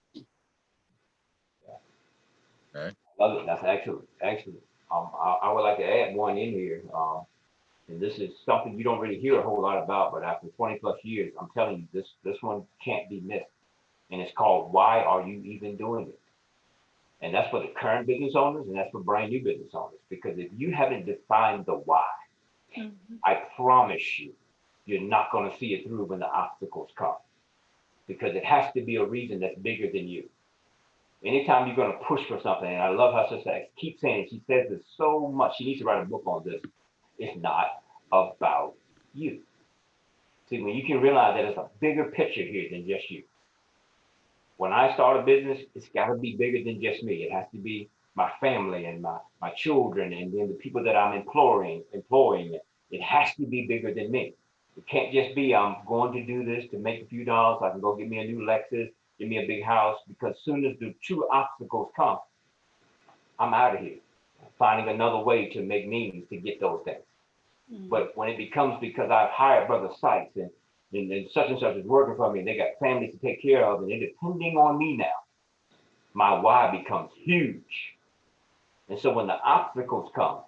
Okay. Love it. That's excellent. Excellent. I would like to add one in here. And this is something you don't really hear a whole lot about, but after 20 plus years, I'm telling you, this one can't be missed. And it's called, why are you even doing it? And that's for the current business owners, and that's for brand new business owners. Because if you haven't defined the why, I promise you, you're not going to see it through when the obstacles come. Because it has to be a reason that's bigger than you. Anytime you're going to push for something, and I love how Sister X keeps saying it, she says this so much, she needs to write a book on this. It's not about you. See, when you can realize that it's a bigger picture here than just you. When I start a business, it's got to be bigger than just me. It has to be my family and my children and then the people that I'm employing. It has to be bigger than me. It can't just be, I'm going to do this to make a few dollars. So I can go get me a new Lexus, get me a big house, because soon as the true obstacles come, I'm out of here, finding another way to make means to get those things. But when it becomes because I've hired Brother Sykes and such and such is working for me, and they got families to take care of, and they're depending on me now, my why becomes huge. And so when the obstacles come,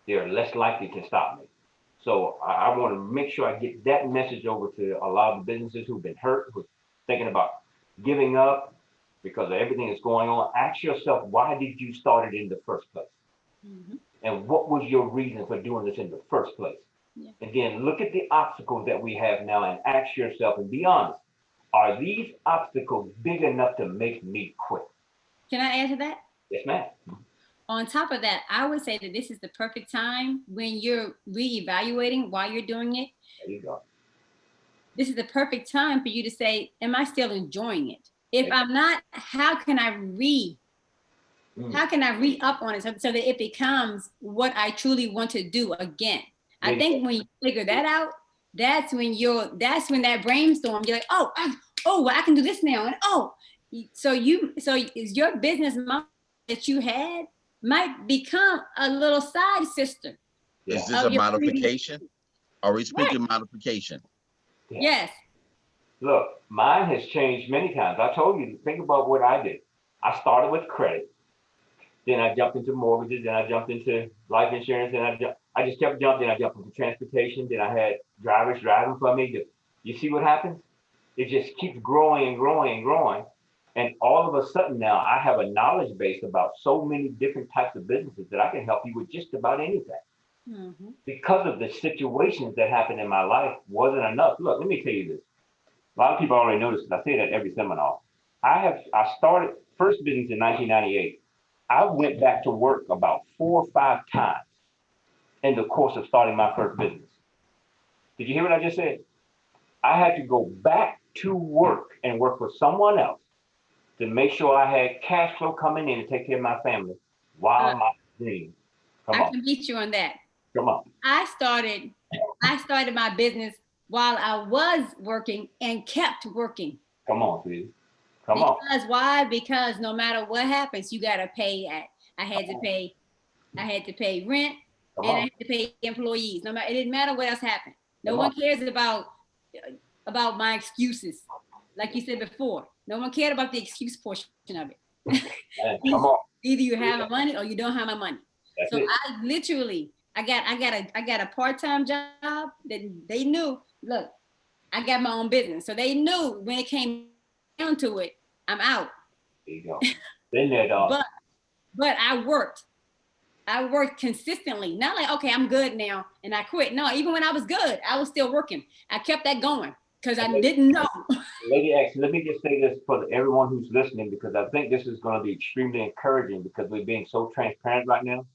they're less likely to stop me. So I want to make sure I get that message over to a lot of the businesses who've been hurt, who's thinking about giving up because of everything that's going on. Ask yourself, why did you start it in the first place? And what was your reason for doing this in the first place? Yeah. And then look at the obstacles that we have now and ask yourself and be honest, are these obstacles big enough to make me quit? Can I add to that? Yes, ma'am. On top of that, I would say that this is the perfect time when you're reevaluating why you're doing it. There you go. This is the perfect time for you to say, am I still enjoying it? If I'm not, how can I re-up on it so that it becomes what I truly want to do again? I think when you figure that out, that's when that brainstorm, you're like, well, I can do this now. And so is your business model that you had might become a little side sister. Yeah. Is this a modification? Are we speaking modification? Yeah. Yes. Look, mine has changed many times. I told you, think about what I did. I started with credit. Then I jumped into mortgages. Then I jumped into life insurance. Then I just kept jumping. Then I jumped into transportation. Then I had drivers driving for me. You see what happens? It just keeps growing and growing and growing. And all of a sudden now I have a knowledge base about so many different types of businesses that I can help you with just about anything. Because of the situations that happened in my life wasn't enough. Look, let me tell you this. A lot of people already know this because I say that every seminar. I started first business in 1998. I went back to work about 4 or 5 times in the course of starting my first business. Did you hear what I just said? I had to go back to work and work for someone else to make sure I had cash flow coming in to take care of my family while my dream. I can beat you on that. Come on. I started my business while I was working and kept working. Come on, sweetie. Come on. Because why? Because no matter what happens, you gotta pay. I had to pay I had to pay rent, Come and I on. had to pay employees. No matter, it didn't matter what else happened. No Come one on. cares about my excuses. Like you said before, no one cared about the excuse portion of it. Man, come on. Either you have my money or you don't have my money. That's So it. I got a part-time job that they knew, look, I got my own business. So they knew when it came down to it, I'm out. There you go. Been there, dog. But I worked. I worked consistently. Not like, okay, I'm good now and I quit. No, even when I was good, I was still working. I kept that going because I didn't know. Lady X, let me just say this for everyone who's listening, because I think this is going to be extremely encouraging because we're being so transparent right now.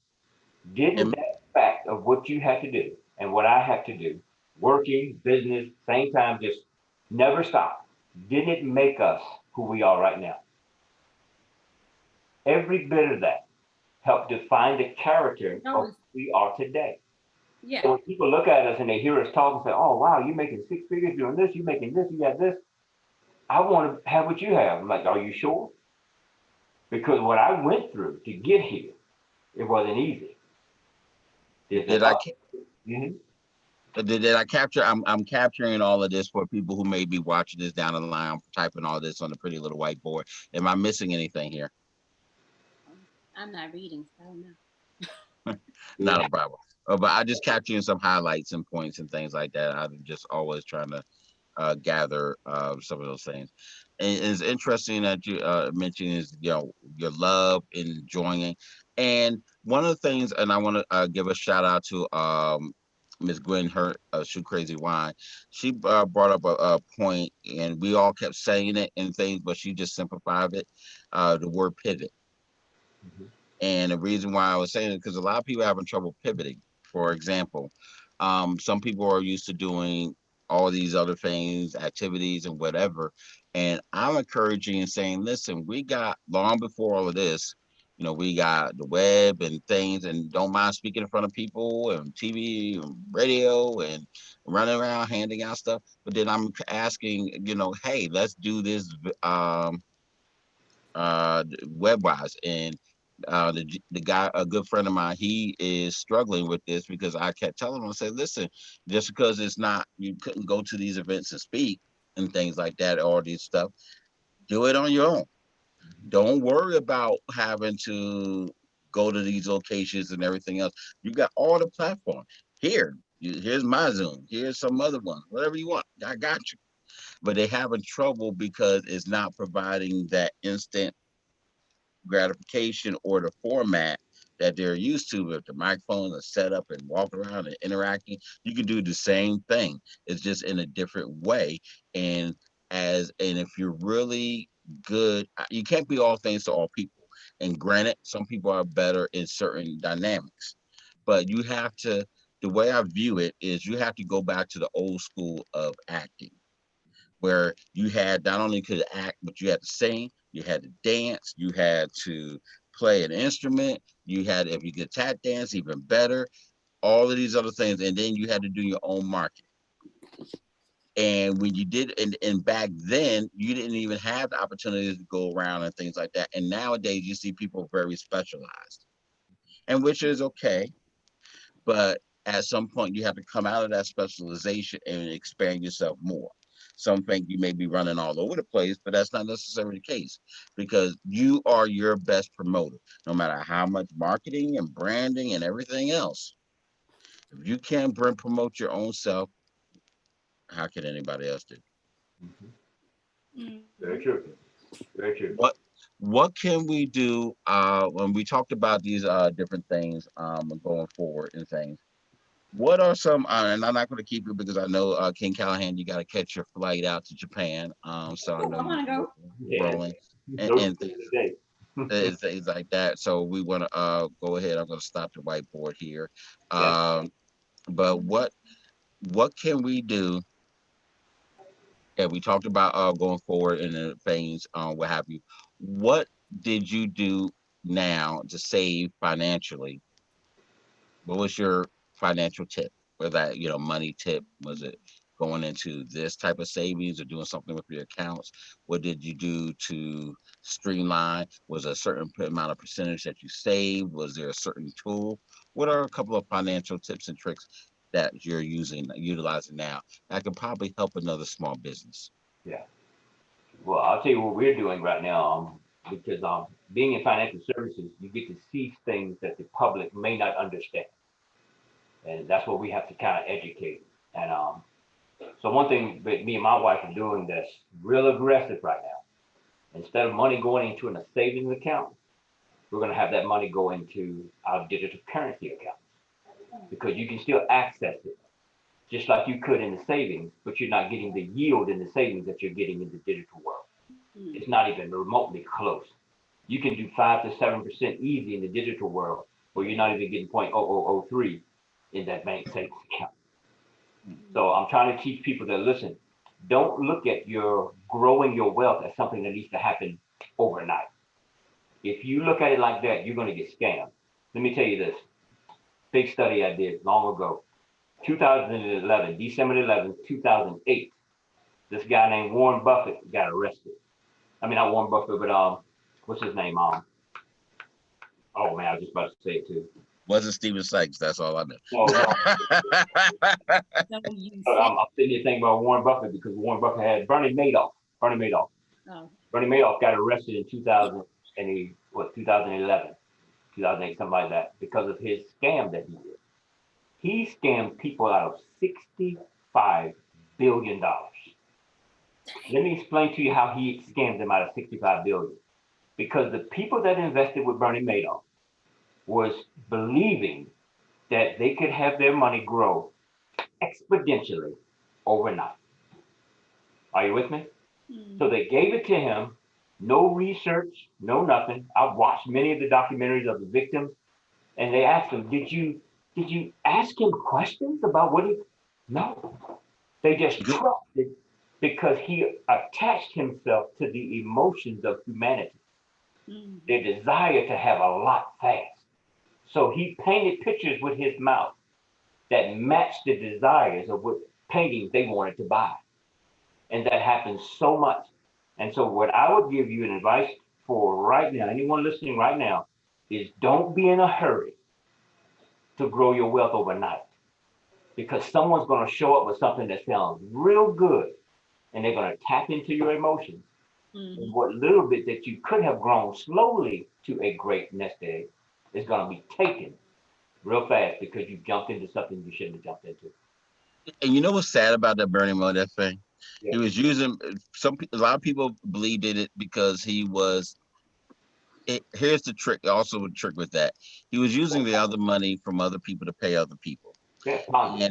Didn't And that fact of what you had to do and what I had to do, working, business, same time, just never stop, didn't it make us who we are right now? Every bit of that helped define the character of who we are today. Yeah. So when people look at us and they hear us talk and say, oh, wow, you're making six figures doing this, you're making this, you got this. I want to have what you have. I'm like, are you sure? Because what I went through to get here, it wasn't easy. did I Mhm. did I capture? I'm capturing all of this for people who may be watching this down the line. I'm typing all this on a pretty little whiteboard. Am I missing anything here? I'm not reading, so I don't know. Not a problem. But I just capturing some highlights and points and things like that. I'm just always trying to gather some of those things. And it's interesting that you mentioned is your love, enjoying, and one of the things. And I want to give a shout out to Miss Gwen Hurt, Shoe Crazy Wine. She brought up a point, and we all kept saying it and things, but she just simplified it. The word pivot. Mhm. And the reason why I was saying it because a lot of people are having trouble pivoting. For example, some people are used to doing all these other things, activities, and whatever. And I'm encouraging and saying, listen, we got long before all of this. We got the web and things, and don't mind speaking in front of people and TV and radio and running around handing out stuff. But then I'm asking, hey, let's do this web wise and the guy, a good friend of mine, he is struggling with this because I kept telling him, I said, listen, just because it's not, you couldn't go to these events and speak and things like that, all these stuff, do it on your own. Don't worry about having to go to these locations and everything else. You got all the platform here. Here's my Zoom. Here's some other one. Whatever you want, I got you. But they're having trouble because it's not providing that instant gratification or the format that they're used to with the microphone and set up and walking around and interacting. You can do the same thing. It's just in a different way. And if you're really good, you can't be all things to all people. And granted, some people are better in certain dynamics, but you have to. The way I view it is you have to go back to the old school of acting where you had not only could act, but you had to sing, you had to dance, you had to play an instrument, you had, if you could tap dance, even better, all of these other things. And then you had to do your own marketing. And when you did, and back then, you didn't even have the opportunity to go around and things like that. And nowadays, you see people very specialized, and which is okay. But at some point, you have to come out of that specialization and expand yourself more. Some think you may be running all over the place, but that's not necessarily the case because you are your best promoter, no matter how much marketing and branding and everything else. If you can't promote your own self, how can anybody else do? Very true. Very true. What can we do when we talked about these different things going forward and things? What are some, and I'm not going to keep you because I know King Callahan, you got to catch your flight out to Japan. So I Oh, know I want to you're go. Yeah. rolling No and shit today. things like that. So we want to go ahead. I'm going to stop the whiteboard here. Yeah. But what can we do? Yeah, we talked about going forward and the things, what have you. What did you do now to save financially? What was your financial tip? Was that money tip? Was it going into this type of savings or doing something with your accounts? What did you do to streamline? Was a certain amount of percentage that you saved? Was there a certain tool? What are a couple of financial tips and tricks that you're utilizing now that could probably help another small business? Yeah. Well, I'll tell you what we're doing right now, because being in financial services, you get to see things that the public may not understand, and that's what we have to kind of educate. And so one thing that me and my wife are doing that's real aggressive right now, instead of money going into a savings account, we're going to have that money go into our digital currency account, because you can still access it just like you could in the savings, but you're not getting the yield in the savings that you're getting in the digital world. It's not even remotely close. You can do 5 to 7% easy in the digital world, where you're not even getting 0.0003 in that bank savings account. So I'm trying to teach people that, listen, don't look at your growing your wealth as something that needs to happen overnight. If you look at it like that, you're going to get scammed. Let me tell you this big study I did long ago, 2011, December 11th, 2008. This guy named Warren Buffett got arrested. I mean, not Warren Buffett, but what's his name? Oh man, I was just about to say it too. Wasn't Stephen Sykes? That's all I know. No. I'm sitting here thinking about Warren Buffett because Warren Buffett had Bernie Madoff. Oh. Bernie Madoff got arrested in 2011, 2008, something like that, because of his scam that he did. He scammed people out of $65 billion. Let me explain to you how he scammed them out of $65 billion. Because the people that invested with Bernie Madoff was believing that they could have their money grow exponentially overnight. Are you with me? So they gave it to him, no research, no nothing. I've watched many of the documentaries of the victims, and they asked him, did you ask him questions about what he? No. They just trusted because he attached himself to the emotions of humanity, their desire to have a lot fast. So he painted pictures with his mouth that matched the desires of what paintings they wanted to buy. And that happens so much. And so what I would give you an advice for right now, anyone listening right now, is don't be in a hurry to grow your wealth overnight, because someone's going to show up with something that sounds real good, and they're going to tap into your emotions. And what little bit that you could have grown slowly to a great nest egg is going to be taken real fast because you jumped into something you shouldn't have jumped into. And you know what's sad about that Bernie Madoff thing? Yeah. He was using a lot of people believed in it because he was. Here's the trick. Also, a trick with that, he was using the other money from other people to pay other people, Yeah,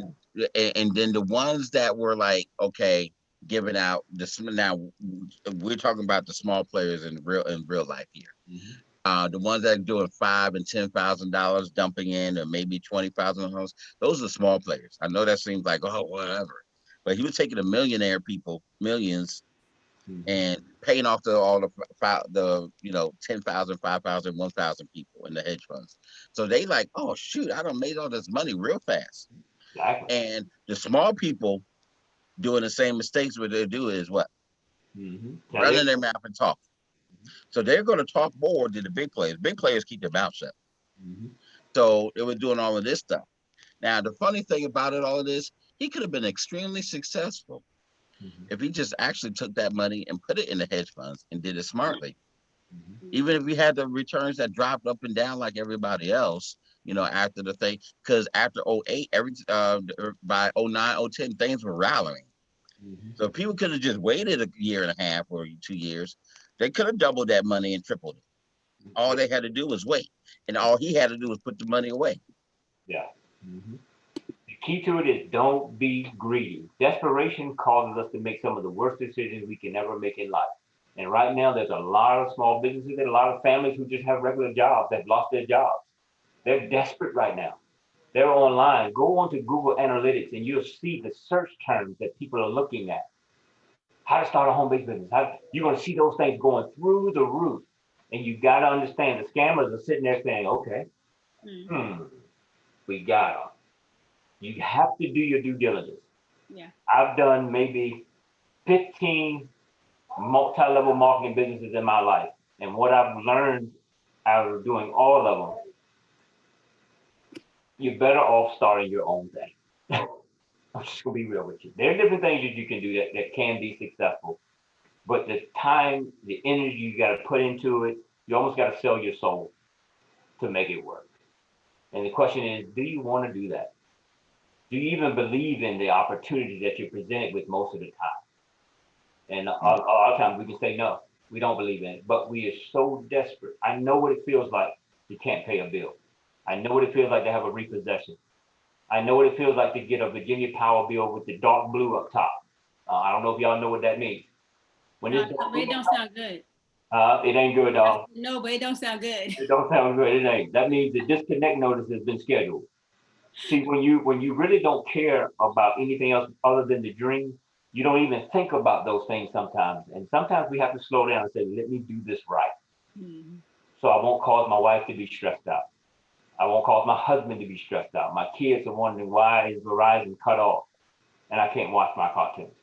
and then the ones that were like, okay, giving out this. Now we're talking about the small players in real life here. The ones that are doing $5,000 and $10,000 dumping in, or maybe $20,000, those are the small players. I know that seems like, oh, whatever, but he was taking the millionaire people, millions, and paying off all the 10,000, 5,000, 1,000 people in the hedge funds. So they like, oh shoot, I done made all this money real fast. Exactly. And the small people doing the same mistakes. What they do is what? Running their mouth and talk. So they're going to talk more than the big players. Big players keep their mouth shut. So they were doing all of this stuff. Now, the funny thing about it, all of this, he could have been extremely successful if he just actually took that money and put it in the hedge funds and did it smartly. Even if we had the returns that dropped up and down like everybody else, after the thing, because after 08, by 09, 010, things were rallying. So if people could have just waited a year and a half or 2 years, they could have doubled that money and tripled it. All they had to do was wait, and all he had to do was put the money away. Yeah. The key to it is don't be greedy. Desperation causes us to make some of the worst decisions we can ever make in life. And right now, there's a lot of small businesses and a lot of families who just have regular jobs that lost their jobs. They're desperate right now. They're online. Go onto Google Analytics and you'll see the search terms that people are looking at. How to start a home-based business. You're going to see those things going through the roof. And you got to understand the scammers are sitting there saying, okay, we got them. You have to do your due diligence. Yeah. I've done maybe 15 multi-level marketing businesses in my life. And what I've learned out of doing all of them, you're better off starting your own thing. I'm just gonna be real with you. There are different things that you can do that can be successful, but the time, the energy you got to put into it, you almost got to sell your soul to make it work. And the question is, do you want to do that? Do you even believe in the opportunity that you're presented with most of the time? And a lot of times we can say no, we don't believe in it, but we are so desperate. I know what it feels like you can't pay a bill. I know what it feels like to have a repossession. I know what it feels like to get a Virginia Power bill with the dark blue up top. I don't know if y'all know what that means. When No, it's dark but blue it don't up sound good. top, it ain't good, dog. No, but it don't sound good. It don't sound good. It ain't. That means the disconnect notice has been scheduled. See, when you really don't care about anything else other than the dream, you don't even think about those things sometimes. And sometimes we have to slow down and say, let me do this right. Mhm. So I won't cause my wife to be stressed out. I won't cause my husband to be stressed out. My kids are wondering why is Verizon cut off and I can't watch my cartoons.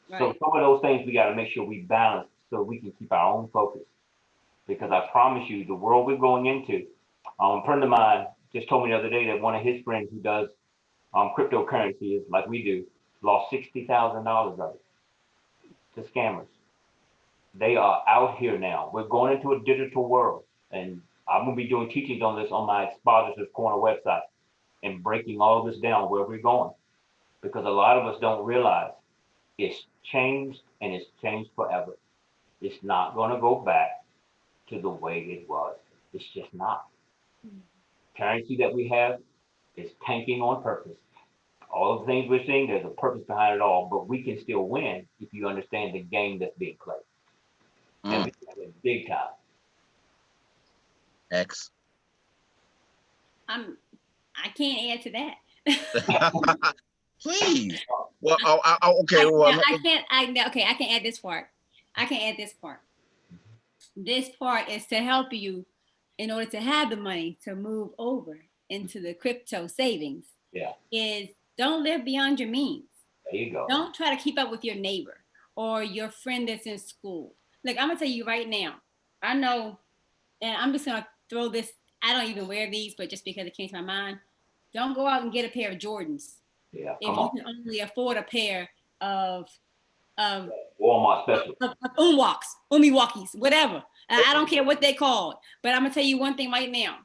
So Right. some of those things we got to make sure we balance so we can keep our own focus. Because I promise you, the world we're going into, a friend of mine just told me the other day that one of his friends who does cryptocurrency is like we do, lost $60,000 of it to scammers. They are out here now. We're going into a digital world, and I'm gonna be doing teachings on this on my Expositors Corner website and breaking all of this down where we're going, because a lot of us don't realize it's changed and it's changed forever. It's not gonna go back to the way it was. It's just not. Currency that we have is tanking on purpose. All of the things we're seeing, there's a purpose behind it all, but we can still win if you understand the game that's being played. And Mm, we can win big time. X. I can't add to that. Please. Well, okay. I, Well, now, I can't. Okay. I can add this part. I can add this part. This part is to help you in order to have the money to move over into the crypto savings. Yeah, Is don't live beyond your means. there you go. Don't try to keep up with your neighbor or your friend that's in school. Look, I'm gonna tell you right now. I know, and I'm just gonna throw this. I don't even wear these, but just because it came to my mind, don't go out and get a pair of Jordans Yeah, if come you on. can only afford a pair of of Walmart special. Umiwakis, whatever. I don't care what they called, but I'm gonna tell you one thing right now.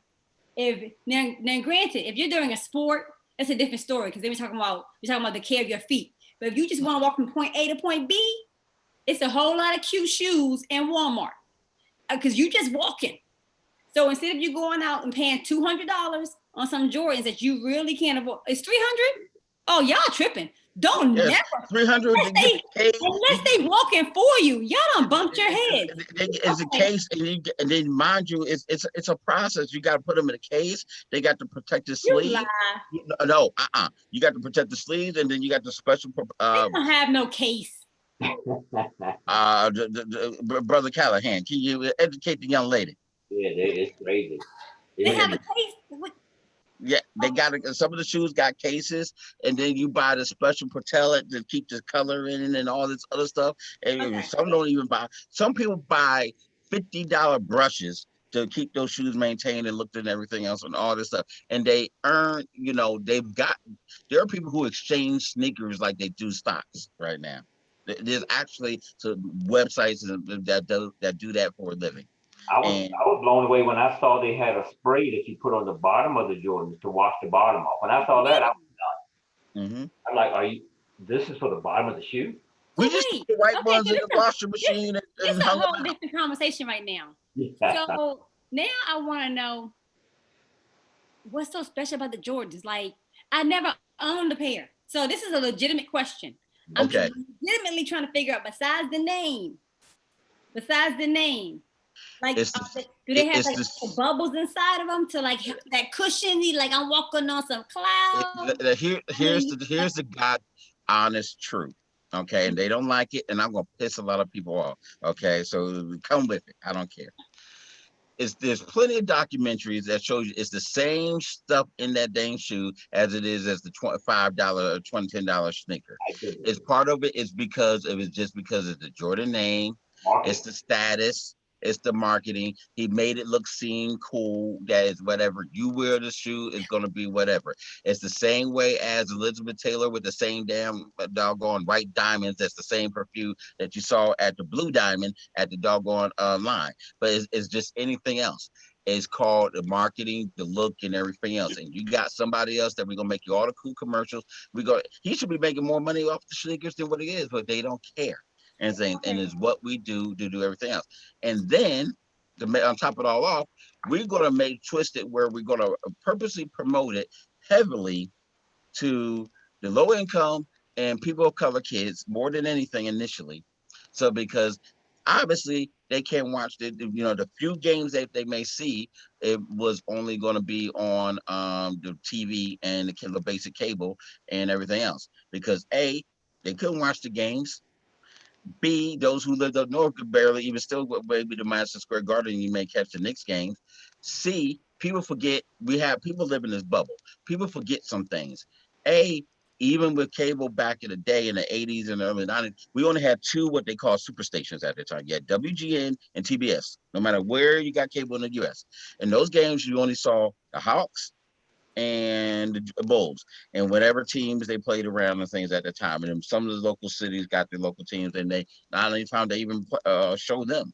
If now granted, if you're doing a sport, that's a different story because then we're talking about the care of your feet. But if you just want to walk from point A to point B, it's a whole lot of cute shoes in Walmart because you just walking. So instead of you going out and paying $200 on some Jordans that you really can't afford, it's 300. Oh, y'all tripping. Don't yes, never 300 to get the case. unless they walking for you. Y'all done bumped your head. It's a Okay. case, and then mind you, it's a process. You got to put them in a case. They got to protect the You lie. sleeve. No, you got to protect the sleeves, and then you got the special. They don't have no case. Brother Callahan, can you educate the young lady? Yeah, it's crazy. They It, have a case. Yeah, they got it. Some of the shoes got cases, and then you buy the special propellant to keep the color in it and all this other stuff. And Okay. some don't even buy. Some people buy $50 brushes to keep those shoes maintained and looked and everything else and all this stuff. And they earn, they've got. There are people who exchange sneakers like they do stocks right now. There's actually some websites that do that for a living. And I was blown away when I saw they had a spray that you put on the bottom of the Jordans to wash the bottom off. When I saw that, mhm. I'm like, are you? This is for the bottom of the shoe? So We just wait. put the white Okay. ones So in the washer machine this and a hung them whole out. different conversation right now. Yeah. So now I want to know what's so special about the Jordans. Like I never owned a pair, so this is a legitimate question. I'm Okay. legitimately trying to figure out. Besides the name, like It's the, do they have it's like this bubbles inside of them to like that cushiony? Like I'm walking on some clouds. I mean, here's the God honest truth. Okay, and they don't like it, and I'm gonna piss a lot of people off. Okay, so come with it. I don't care. there's plenty of documentaries that shows you it's the same stuff in that dang shoe as it is as the $5 or $10 sneaker. It's part of it is because of it's just because of the Jordan name, it's the status, it's the marketing. He made it look seen cool. That is whatever you wear the shoe is gonna be whatever. It's the same way as Elizabeth Taylor with the same damn doggone white diamonds. That's the same perfume that you saw at the Blue Diamond at the doggone line. But it's just anything else. It's called the marketing, the look, and everything else. And you got somebody else that we're gonna make you all the cool commercials. He should be making more money off the sneakers than what he is, but they don't care. And saying, and it's what we do to do everything else. And then on top of it all off, we're gonna make Twisted where we're gonna purposely promote it heavily to the low income and people of color kids more than anything initially. So because obviously they can't watch the few games that they may see, it was only going to be on the TV and the basic cable and everything else. Because A, they couldn't watch the games. B, those who lived up north could barely even still maybe the Madison Square Garden, you may catch the Knicks games. C, people forget we have people live in this bubble. People forget some things. A, even with cable back in the day in the 80s and early 90s, we only had two what they call superstations at the time. You had WGN and TBS, no matter where you got cable in the US. In those games, you only saw the Hawks and the Bulls and whatever teams they played around and things at the time. And some of the local cities got their local teams, and they not only time they even show them.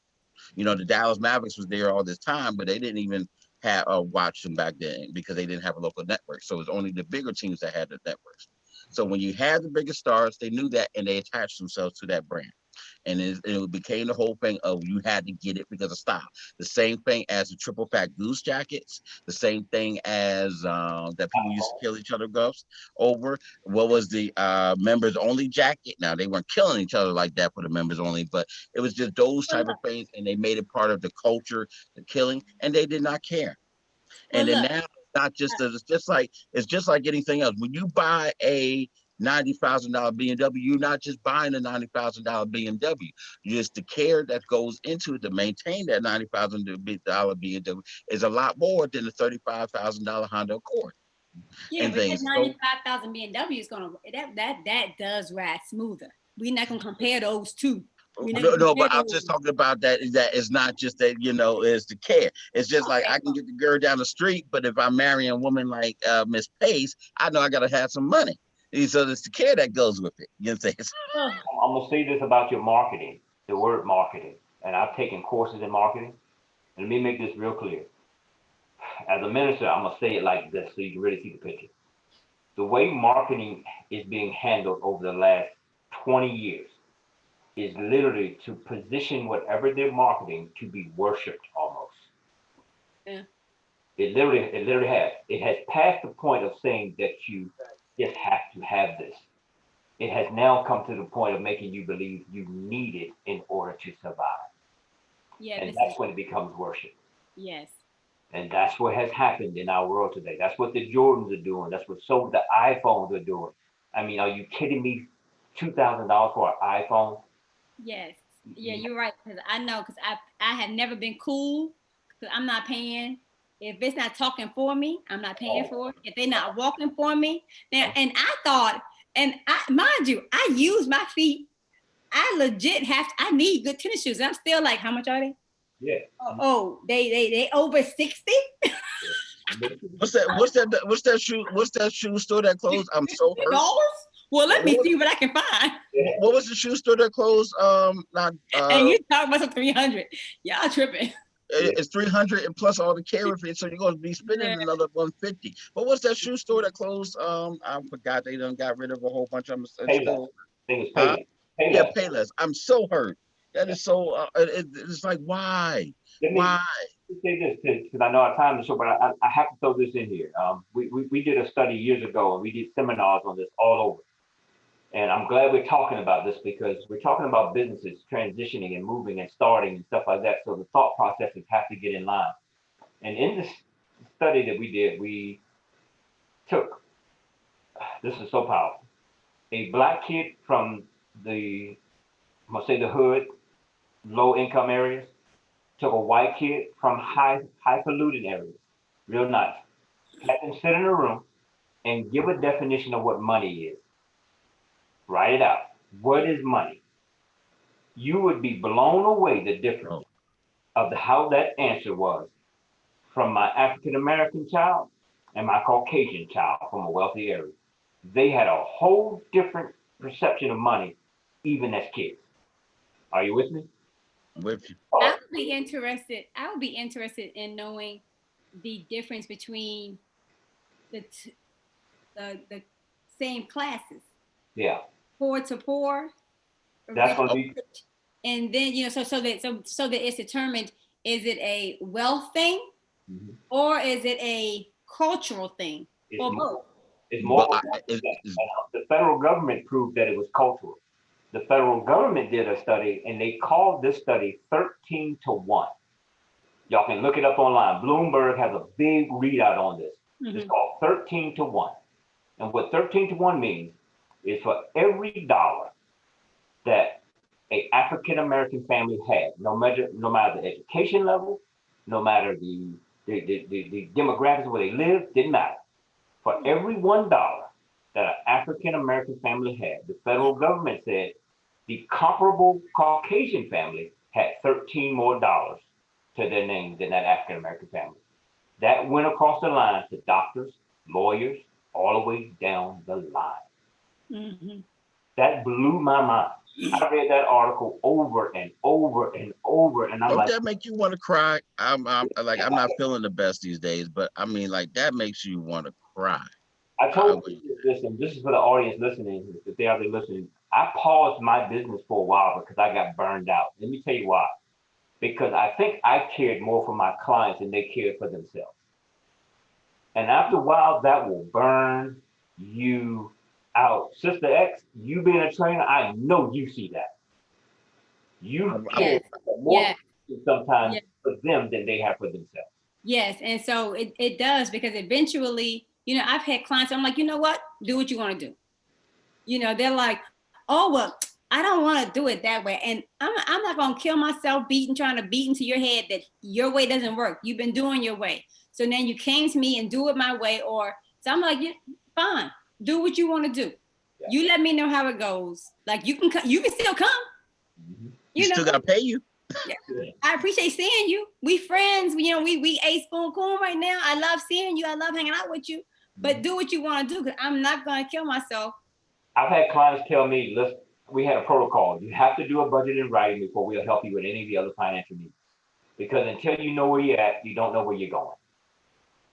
The Dallas Mavericks was there all this time, but they didn't even have watch them back then because they didn't have a local network. So it's only the bigger teams that had the networks. So when you had the biggest stars, they knew that and they attached themselves to that brand. And it became the whole thing of you had to get it because of style. The same thing as the triple fat goose jackets, the same thing as that people used to kill each other over. What was the members only jacket? Now they weren't killing each other like that for the members only, but it was just those type of things, and they made it part of the culture, the killing, and they did not care. And then now it's just like anything else. When you buy a $90,000 BMW, you're not just buying a $90,000 BMW. Just the care that goes into it to maintain that $90,000 BMW is a lot more than the $35,000 Honda Accord. Yeah, but that 95,000 BMW is gonna that does ride smoother. We're not gonna compare those two. No, but I'm just talking about that it's not just that, it's the care. It's just like I can get the girl down the street, but if I'm marrying a woman like Miss Pace, I know I gotta have some money. And so it's the care that goes with it. You know what I'm saying? I'm gonna say this about your marketing, the word marketing. And I've taken courses in marketing. And let me make this real clear. As a minister, I'm gonna say it like this so you can really see the picture. The way marketing is being handled over the last 20 years is literally to position whatever they're marketing to be worshipped almost. Yeah. It literally has. It has passed the point of saying that you just have to have this. It has now come to the point of making you believe you need it in order to survive. Yeah. And that's when it becomes worship. Yes. And that's what has happened in our world today. That's what the Jordans are doing. That's what so the iPhones are doing. I mean, are you kidding me? $2,000 for an iPhone? Yes. Yeah, you're right. Because I know, because I have never been cool. Because I'm not paying. If it's not talking for me, I'm not paying for it. If they're not walking for me, then and I thought, mind you, I use my feet. I legit I need good tennis shoes. And I'm still like, how much are they? Yeah. They over 60. What's that shoe store that closed? I'm so hurt. Well, let me see what I can find. What was the shoe store that closed? And you talking about some 300. Y'all tripping. It's 300 and plus all the care fees, so you're gonna be spending another 150. But what's that shoe store that closed? I forgot they done got rid of a whole bunch of them. Still, yeah, Payless. I'm so hurt. That is so. It's like why? Why? Say this because I know our time is short, but I have to throw this in here. We did a study years ago, and we did seminars on this all over. And I'm glad we're talking about this because we're talking about businesses transitioning and moving and starting and stuff like that. So the thought processes have to get in line. And in this study that we did, we took, this is so powerful, a Black kid from the, I'm gonna say the hood, low income areas, took a white kid from highfalutin areas, real nice, had them sit in a room and give a definition of what money is. Write it out. What is money? You would be blown away the difference of how that answer was from my African American child and my Caucasian child from a wealthy area. They had a whole different perception of money, even as kids. Are you with me? With you. I would be interested. I would be interested in knowing the difference between the same classes, Yeah, poor to poor, that's rich gonna be. and then so that it's determined, is it a wealth thing Mhm. or is it a cultural thing It's or more, both? it's more But of a I, cultural it, thing. it's, And the federal government proved that it was cultural. The federal government did a study, and they called this study 13 to 1. Y'all can look it up online. Bloomberg has a big readout on this. It's Mhm. called 13 to 1. And what 13 to 1 means is for every dollar that a African American family had, no matter the education level, no matter the demographics where they live, didn't matter. For every $1 that an African American family had, the federal government said the comparable Caucasian family had 13 more dollars to their name than that African American family. That went across the line to doctors, lawyers, all the way down the line. Mhm. That blew my mind. I read that article over and over and over, and I'm don't like, that make you want to cry? I'm like, I'm not feeling the best these days, but I mean, like, that makes you want to cry. I I told would- you this, and this is for the audience listening, if they are there listening. I paused my business for a while because I got burned out. Let me tell you why. Because I think I cared more for my clients than they cared for themselves. And after a while, that will burn you out. Sister X, you being a trainer, I know you see that. You care Yes. more Yes. sometimes Yes. for them than they have for themselves. Yes. And so it does, because eventually, I've had clients, I'm like, you know what? Do what you want to do. They're like, oh, well, I don't want to do it that way. And I'm not going to kill myself trying to beat into your head that your way doesn't work. You've been doing your way. So then you came to me and do it my way. So I'm like, yeah, fine, do what you want to do. Yeah. You let me know how it goes. Like you can still come, Mhm. You still gotta pay you. Yeah. I appreciate seeing you. We friends, we ate spoon coon right now. I love seeing you. I love hanging out with you, but do what you want to do, because I'm not going to kill myself. I've had clients tell me, listen, we had a protocol. You have to do a budget in writing before we'll help you with any of the other financial needs. Because until you know where you're at, you don't know where you're going.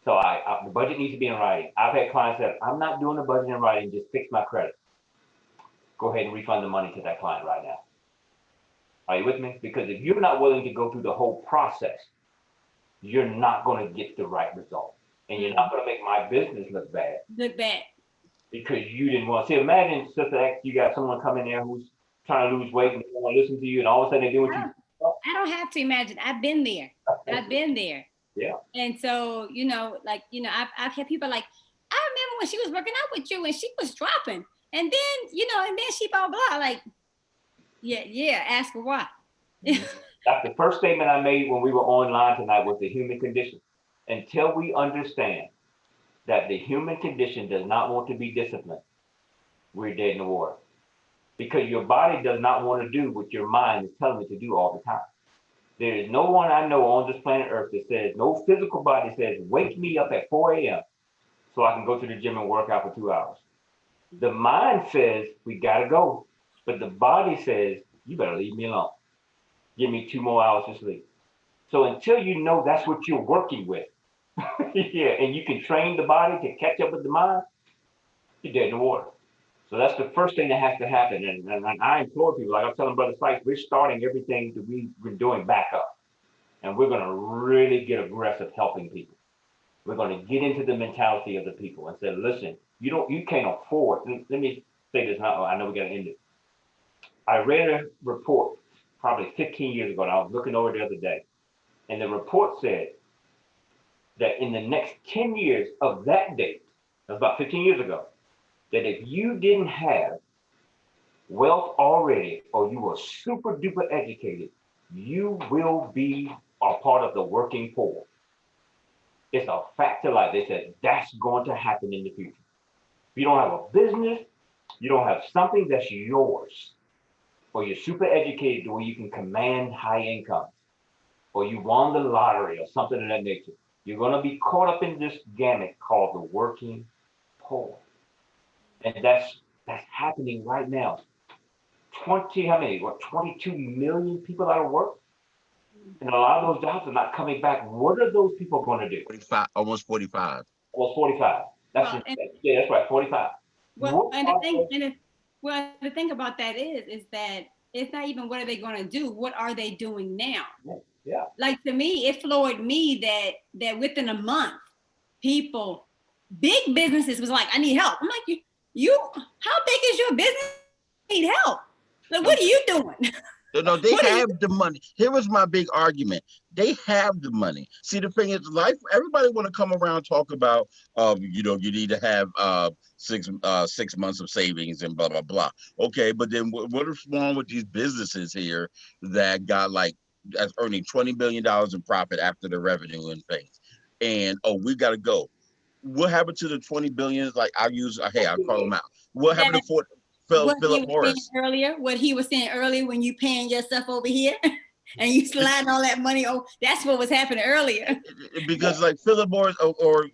So the budget needs to be in writing. I've had clients that I'm not doing the budget in writing, just fix my credit. Go ahead and refund the money to that client right now. Are you with me? Because if you're not willing to go through the whole process, you're not going to get the right result. And you're not going to make my business look bad. Look bad. Because you didn't want to. See, imagine, Sister X, you got someone coming there who's trying to lose weight and they don't want to listen to you, and all of a sudden they do what you. I don't have to imagine. I've been there. I've been there. Yeah. And so, I've had people like, I remember when she was working out with you and she was dropping. And then, she blah, blah, like, yeah, ask her why. That's the first statement I made when we were online tonight was the human condition. Until we understand that the human condition does not want to be disciplined, we're dead in the water. Because your body does not want to do what your mind is telling it to do all the time. There is no one I know on this planet Earth that says, no physical body says, wake me up at 4 a.m. so I can go to the gym and work out for 2 hours. The mind says, we got to go. But the body says, you better leave me alone. Give me 2 more hours to sleep. So until you know that's what you're working with, yeah, and you can train the body to catch up with the mind, you're dead in the water. So that's the first thing that has to happen. And I implore people, like I'm telling Brother Sykes, we're starting everything that we've been doing back up. And we're going to really get aggressive helping people. We're going to get into the mentality of the people and say, listen, you can't afford. Let me say this now. I know we got to end it. I read a report probably 15 years ago, and I was looking over it the other day. And the report said that in the next 10 years of that date, that's about 15 years ago, that if you didn't have wealth already or you were super duper educated, you will be are part of the working poor. It's a fact of life. They said that's going to happen in the future. If you don't have a business, you don't have something that's yours, or you're super educated where you can command high income, or you won the lottery or something of that nature, you're going to be caught up in this gamut called the working poor. And that's happening right now. 22 million people out of work? And a lot of those jobs are not coming back. What are those people going to do? 45, almost 45. Well, 45. Well, Yeah, that's right, 45. Well, What and the are thing, those- and the, well, the thing about that is that it's not even what are they going to do. What are they doing now? Yeah. Like to me, it floored me that within a month, people, big businesses was like, I need help. I'm like, you, how big is your business? Need help? Like, what are you doing? No, they What are you- have the money. Here was my big argument. They have the money. See, the thing is, life. Everybody want to come around and talk about, you need to have 6 months of savings and blah blah blah. Okay, but then what is wrong with these businesses here that got like that's earning $20 billion in profit after the revenue and things, and we got to go. What happened to the 20 billion? Like I'll call them out. What happened to what he Philip was saying Morris? earlier, what he was saying earlier when you paying your stuff over here and you sliding all that money, that's what was happening earlier. Because like Philip Morris or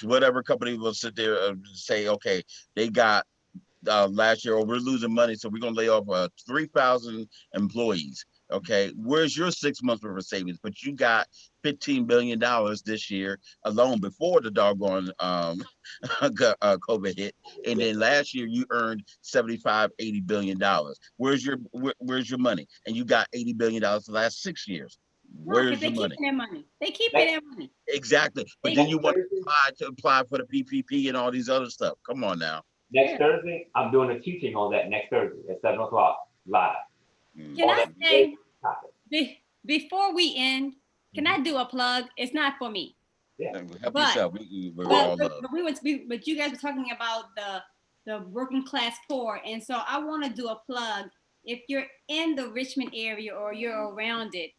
whatever company will sit there and say, okay, they got last year, we're losing money, so we're gonna lay off 3,000 employees. Okay, where's your 6 months worth of savings? But you got $15 billion this year alone before the doggone COVID hit, and then last year you earned 75-80 billion dollars. Where's your money? And you got $80 billion the last 6 years. No, Where's because they your money? keeping their money. They keeping their money. Exactly. But then you want to apply for the PPP and all these other stuff. Come on now. Next Thursday, I'm doing a teaching on that next Thursday at 7 o'clock live. Can On I that say, topic. before we end, can I do a plug? It's not for me. Help But- yourself. We're all love. But you guys were talking about the working class poor, and so I want to do a plug. If you're in the Richmond area or you're around it,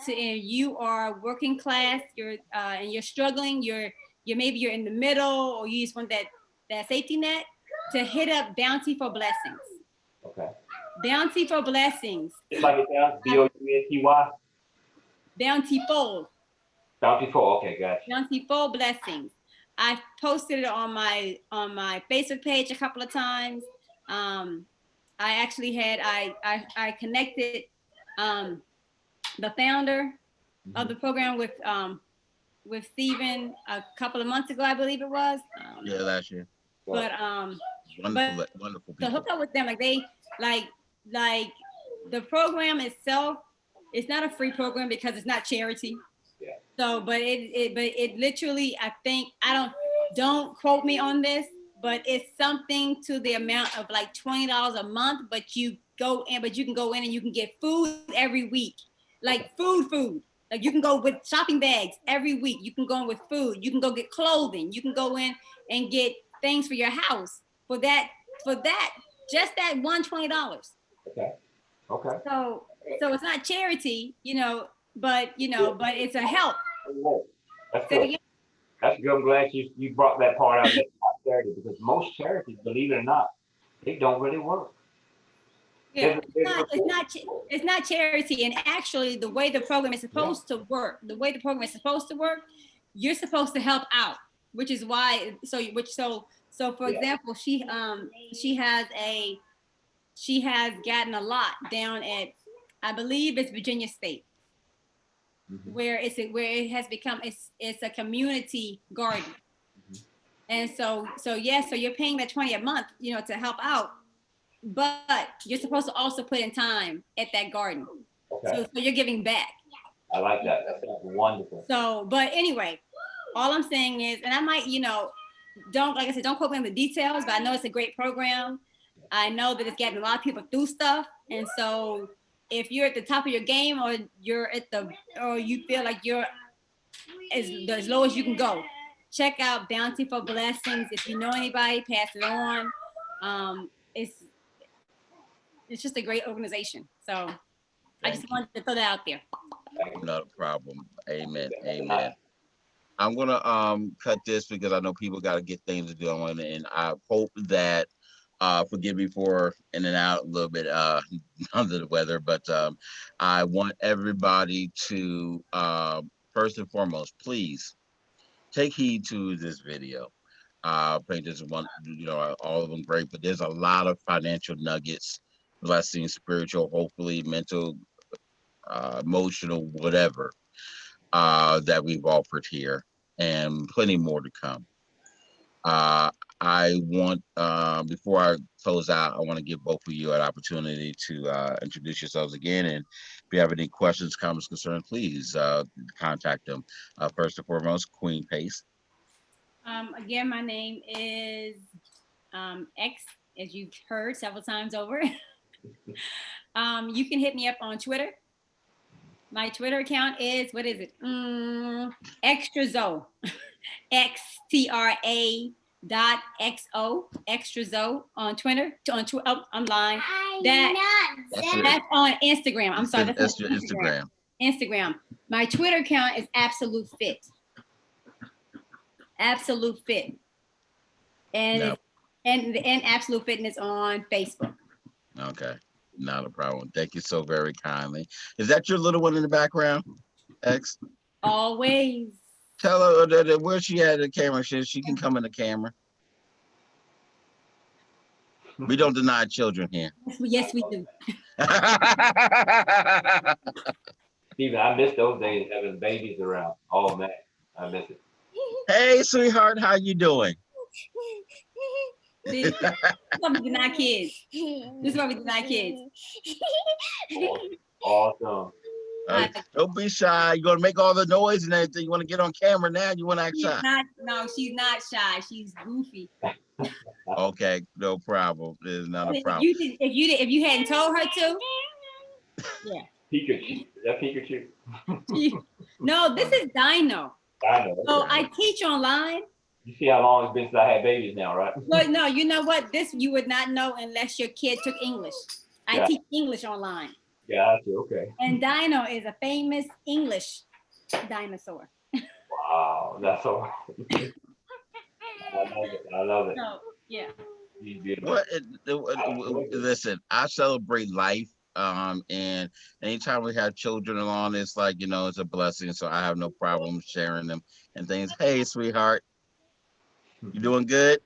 and you are working class, and you're struggling, maybe you're in the middle, or you just want that safety net, to hit up Bounty for Blessings. Okay. Bounty for Blessings. Just like it sounds, BOUNTY. Bountiful. Bountiful. Okay, gotcha. Bountiful Blessings. I've posted it on my Facebook page a couple of times. I actually had I connected the founder of the program with Stephen a couple of months ago, I believe it was. Yeah, last year. But Wonderful to people. hook up with them, like they like the program itself, it's not a free program because it's not charity. Yeah. So, but it literally, I think, don't quote me on this, but it's something to the amount of like $20 a month, but you can go in and you can get food every week, like food. Like you can go with shopping bags every week. You can go in with food. You can go get clothing. You can go in and get things for your house for that, just that $120. Okay. Okay. So it's not charity, but it's a help. That's Say it good. again. That's good. I'm glad you brought that part out of charity, because most charities, believe it or not, they don't really work. Yeah, it's not charity. And actually, the way the program is supposed to work, you're supposed to help out, which is why. So for example, she has gotten a lot down at, I believe it's Virginia State, where it has become it's a community garden. And so you're paying that 20 a month, to help out, but you're supposed to also put in time at that garden. Okay. So you're giving back. I like that. That sounds wonderful. So, but anyway, all I'm saying is, and I might, don't quote me on the details, but I know it's a great program. I know that it's getting a lot of people through stuff. And so if you're at the top of your game, or you feel like you're as low as you can go, check out Bounty for Blessings. If you know anybody, pass it on. It's just a great organization. So I just wanted to throw that out there. Not a problem. Amen. Have a Amen. nice- I'm gonna cut this because I know people got to get things to do. And I hope that forgive me for in and out a little bit under the weather, but I want everybody to first and foremost, please take heed to this video. I think this is one, all of them great, but there's a lot of financial nuggets, blessings, spiritual, hopefully mental, emotional, whatever, that we've offered here, and plenty more to come. I want, before I close out, I want to give both of you an opportunity to introduce yourselves again. And if you have any questions, comments, concerns, please contact them. First and foremost, Queen Pace. Again, my name is X, as you've heard several times over. You can hit me up on Twitter. My Twitter account is, what is it? Extra Zoe. XTRA dot XO, Extra Zoe on Twitter. Oh, I'm lying. That's on Instagram. I'm sorry. That's your Instagram. Instagram. My Twitter account is Absolute Fit. Absolute Fit. And No. and Absolute Fitness on Facebook. Okay, not a problem. Thank you so very kindly. Is that your little one in the background, X? Always. Tell her that where she at the camera. She can come in the camera. We don't deny children here. Yes, we do. Steven, I miss those days having babies around. Oh man, I miss it. Hey, sweetheart, how you doing? This is why we deny kids. This is why we deny kids. Awesome. Don't be shy. You're gonna make all the noise and everything. You want to get on camera now? You want to act shy? She's not shy. She's goofy. Okay, no problem. There's not a problem. If you hadn't told her to, yeah. Pikachu. Is that Pikachu? No, this is Dino. I know. So I teach online. You see how long it's been since I had babies now, right? Well, no, you know what? This you would not know unless your kid took English. I teach English online. Gotcha, okay. And Dino is a famous English dinosaur. Wow, that's so. I love it. So, yeah. Listen, I celebrate life. And anytime we have children along, it's like, it's a blessing. So I have no problem sharing them and things. Hey, sweetheart, you doing good?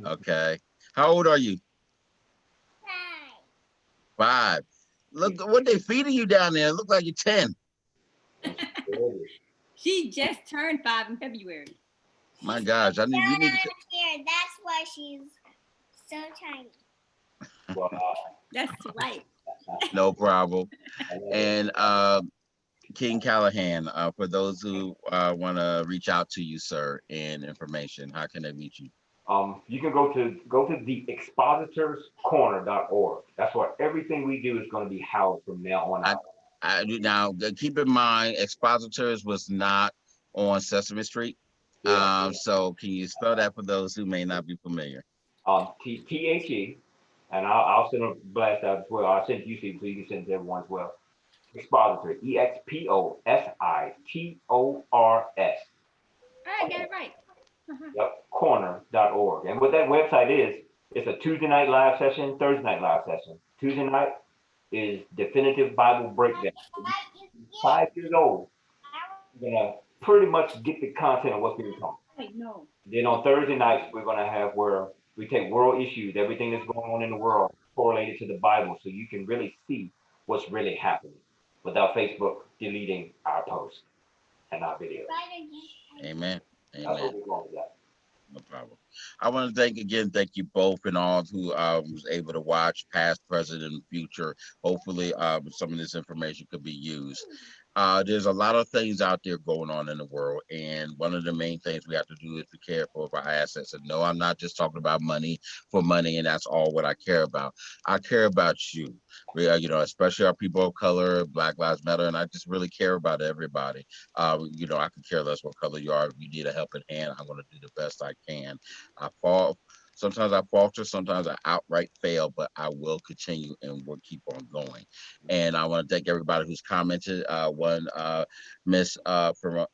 Okay. How old are you? 5. Look what they feeding you down there. It look like you're 10. She just turned 5 in February. My gosh, we need to. That's why she's so tiny. Wow. That's right. No problem. And King Callahan, for those who want to reach out to you, sir, and information, how can they reach you? You can go to theexpositorscorner.org. That's where everything we do is going to be housed from now on out. Now, keep in mind, Expositors was not on Sesame Street. Yeah. So can you spell that for those who may not be familiar? THE, and I'll send a blast out as well. I'll send it to you, Steve, so you can send it to everyone as well. Expositor, EXPOSITORS. I got it right. Yep, corner.org. And what that website is, it's a Tuesday night live session, Thursday night live session. Tuesday night is definitive Bible breakdown. 5 years old, you're gonna pretty much get the content of what's being taught. No. Then on Thursday nights, we're gonna have where we take world issues, everything that's going on in the world, correlated to the Bible, so you can really see what's really happening without Facebook deleting our posts and our videos. Amen. That's what Amen. we're going with that. No problem. I want to thank you both and all who was able to watch, past, present, and future. Hopefully, some of this information could be used. There's a lot of things out there going on in the world, and one of the main things we have to do is be careful of our assets. And no, I'm not just talking about money for money, and that's all what I care about. I care about you, especially our people of color, Black Lives Matter, and I just really care about everybody. I could care less what color you are. If you need a helping hand, I'm going to do the best I can. I Sometimes I falter, sometimes I outright fail, but I will continue and we'll keep on going. And I want to thank everybody who's commented. Miss from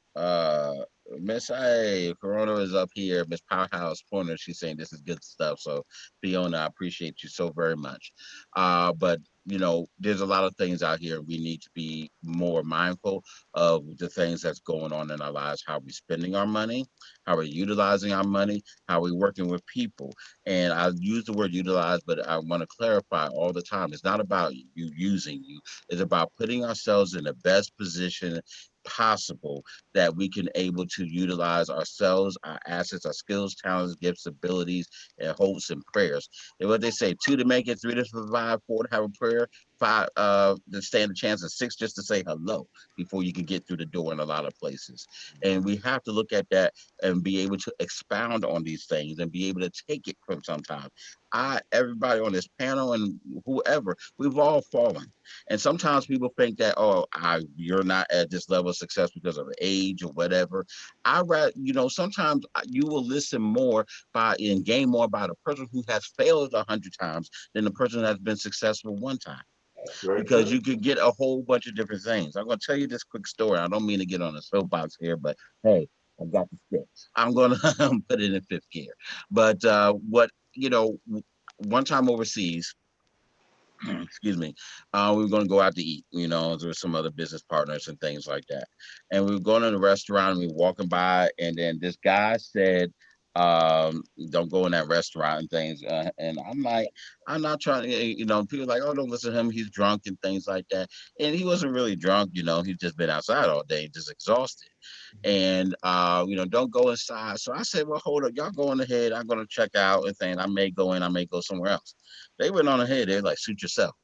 Miss Corona is up here. Miss Powerhouse Pointer, she's saying this is good stuff. So Fiona, I appreciate you so very much. But you know, there's a lot of things out here. We need to be more mindful of the things that's going on in our lives, how we're spending our money, how we're utilizing our money, how we're working with people. And I use the word utilize, but I want to clarify all the time. It's not about you using you. It's about putting ourselves in the best position possible that we can able to utilize ourselves, our assets, our skills, talents, gifts, abilities, and hopes and prayers. And what they say, 2 to make it, 3 to survive, 4 to have a prayer, 5 to stand a chance, and 6 just to say hello before you can get through the door in a lot of places. And we have to look at that and be able to expound on these things and be able to take it from sometimes. Everybody on this panel and whoever, we've all fallen. And sometimes people think that, oh, you're not at this level of success because of age or whatever. Sometimes you will listen more by and gain more by the person who has failed 100 times than the person that's been successful one time. Because you could get a whole bunch of different things. I'm going to tell you this quick story. I don't mean to get on a soapbox here, but hey, I got the stick. I'm going to put it in fifth gear. But one time overseas, excuse me, we were going to go out to eat. There were some other business partners and things like that. And we were going to the restaurant and we were walking by, and then this guy said, don't go in that restaurant and things. And I'm like, I'm not trying to, people are like, oh, don't listen to him. He's drunk and things like that. And he wasn't really drunk, he's just been outside all day, just exhausted. And don't go inside. So I said, well, hold up, y'all going ahead. I'm going to check out and things. I may go in, I may go somewhere else. They went on ahead. They're like, suit yourself.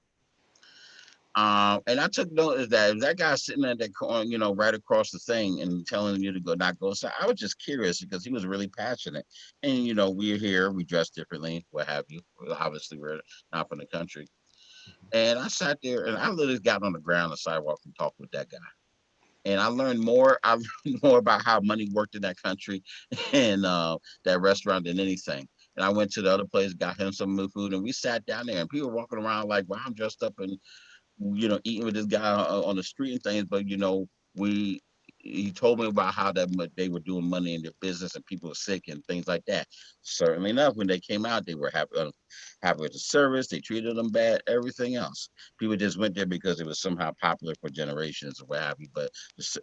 And I took notice that if that guy sitting at that corner, right across the thing and telling you to go, not go inside. I was just curious because he was really passionate. And, we're here, we dress differently, what have you. Obviously, we're not from the country. And I sat there and I literally got on the ground, on the sidewalk, and talked with that guy. And I learned more. I learned more about how money worked in that country and that restaurant than anything. And I went to the other place, got him some food, and we sat down there. And people walking around like, "Wow, I'm dressed up and eating with this guy on the street and things." But we he told me about how they were doing money in their business and people were sick and things like that. Certainly enough, when they came out, they were happy with the service. They treated them bad, everything else. People just went there because it was somehow popular for generations or what have you, but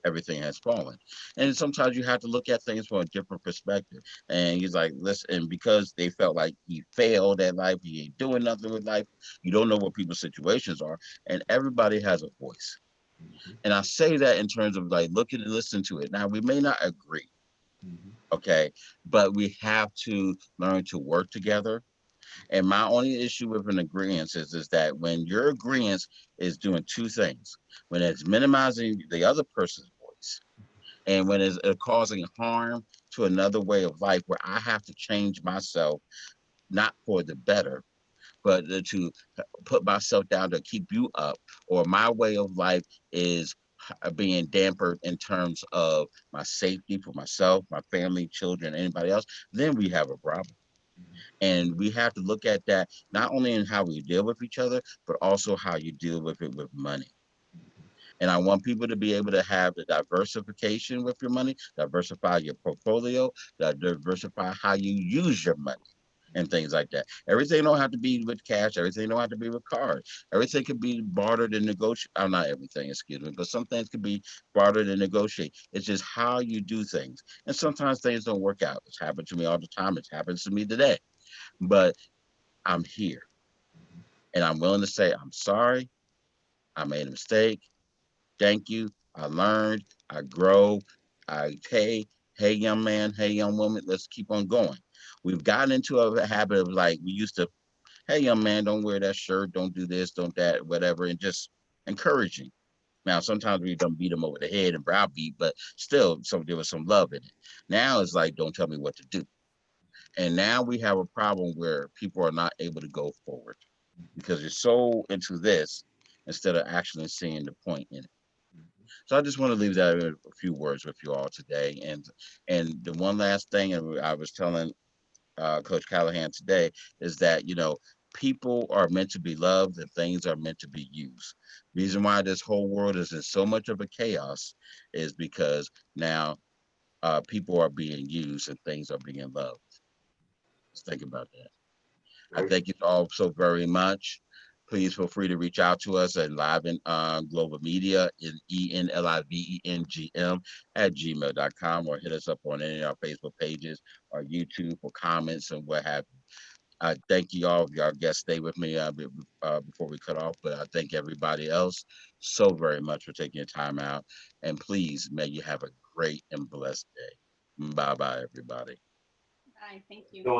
everything has fallen. And sometimes you have to look at things from a different perspective. And he's like, listen, and because they felt like he failed at life, he ain't doing nothing with life, you don't know what people's situations are, and everybody has a voice. And I say that in terms of like look at and listen to it. Now we may not agree, okay, but we have to learn to work together. And my only issue with an agreement is that when your agreement is doing two things, when it's minimizing the other person's voice, and when it's causing harm to another way of life, where I have to change myself, not for the better, but to put myself down to keep you up, or my way of life is being dampered in terms of my safety for myself, my family, children, anybody else, then we have a problem. And we have to look at that not only in how we deal with each other, but also how you deal with it with money. And I want people to be able to have the diversification with your money, diversify your portfolio, diversify how you use your money and things like that. Everything don't have to be with cash. Everything don't have to be with cards. Everything can be bartered and negotiated. Not everything, excuse me, but some things can be bartered and negotiated. It's just how you do things. And sometimes things don't work out. It's happened to me all the time. It happens to me today. But I'm here. And I'm willing to say, I'm sorry. I made a mistake. Thank you. I learned. I grow. Hey, young man. Hey, young woman. Let's keep on going. We've gotten into a habit of like, we used to, hey, young man, don't wear that shirt. Don't do this, don't that, whatever. And just encouraging. Now, sometimes we don't beat them over the head and browbeat, but still, there was some love in it. Now it's like, don't tell me what to do. And now we have a problem where people are not able to go forward because you're so into this instead of actually seeing the point in it. So I just want to leave that a few words with you all today. And the one last thing, and I was telling Coach Callahan today, is that, people are meant to be loved and things are meant to be used. Reason why this whole world is in so much of a chaos is because now people are being used and things are being loved. Let's think about that. I Right. thank you all so very much. Please feel free to reach out to us at Live in Global Media in ENLIVENGM at gmail.com, or hit us up on any of our Facebook pages or YouTube for comments and what have you. I thank you all. Y'all guests stay with me before we cut off, but I thank everybody else so very much for taking your time out. And please, may you have a great and blessed day. Bye bye, everybody. Bye. Thank you.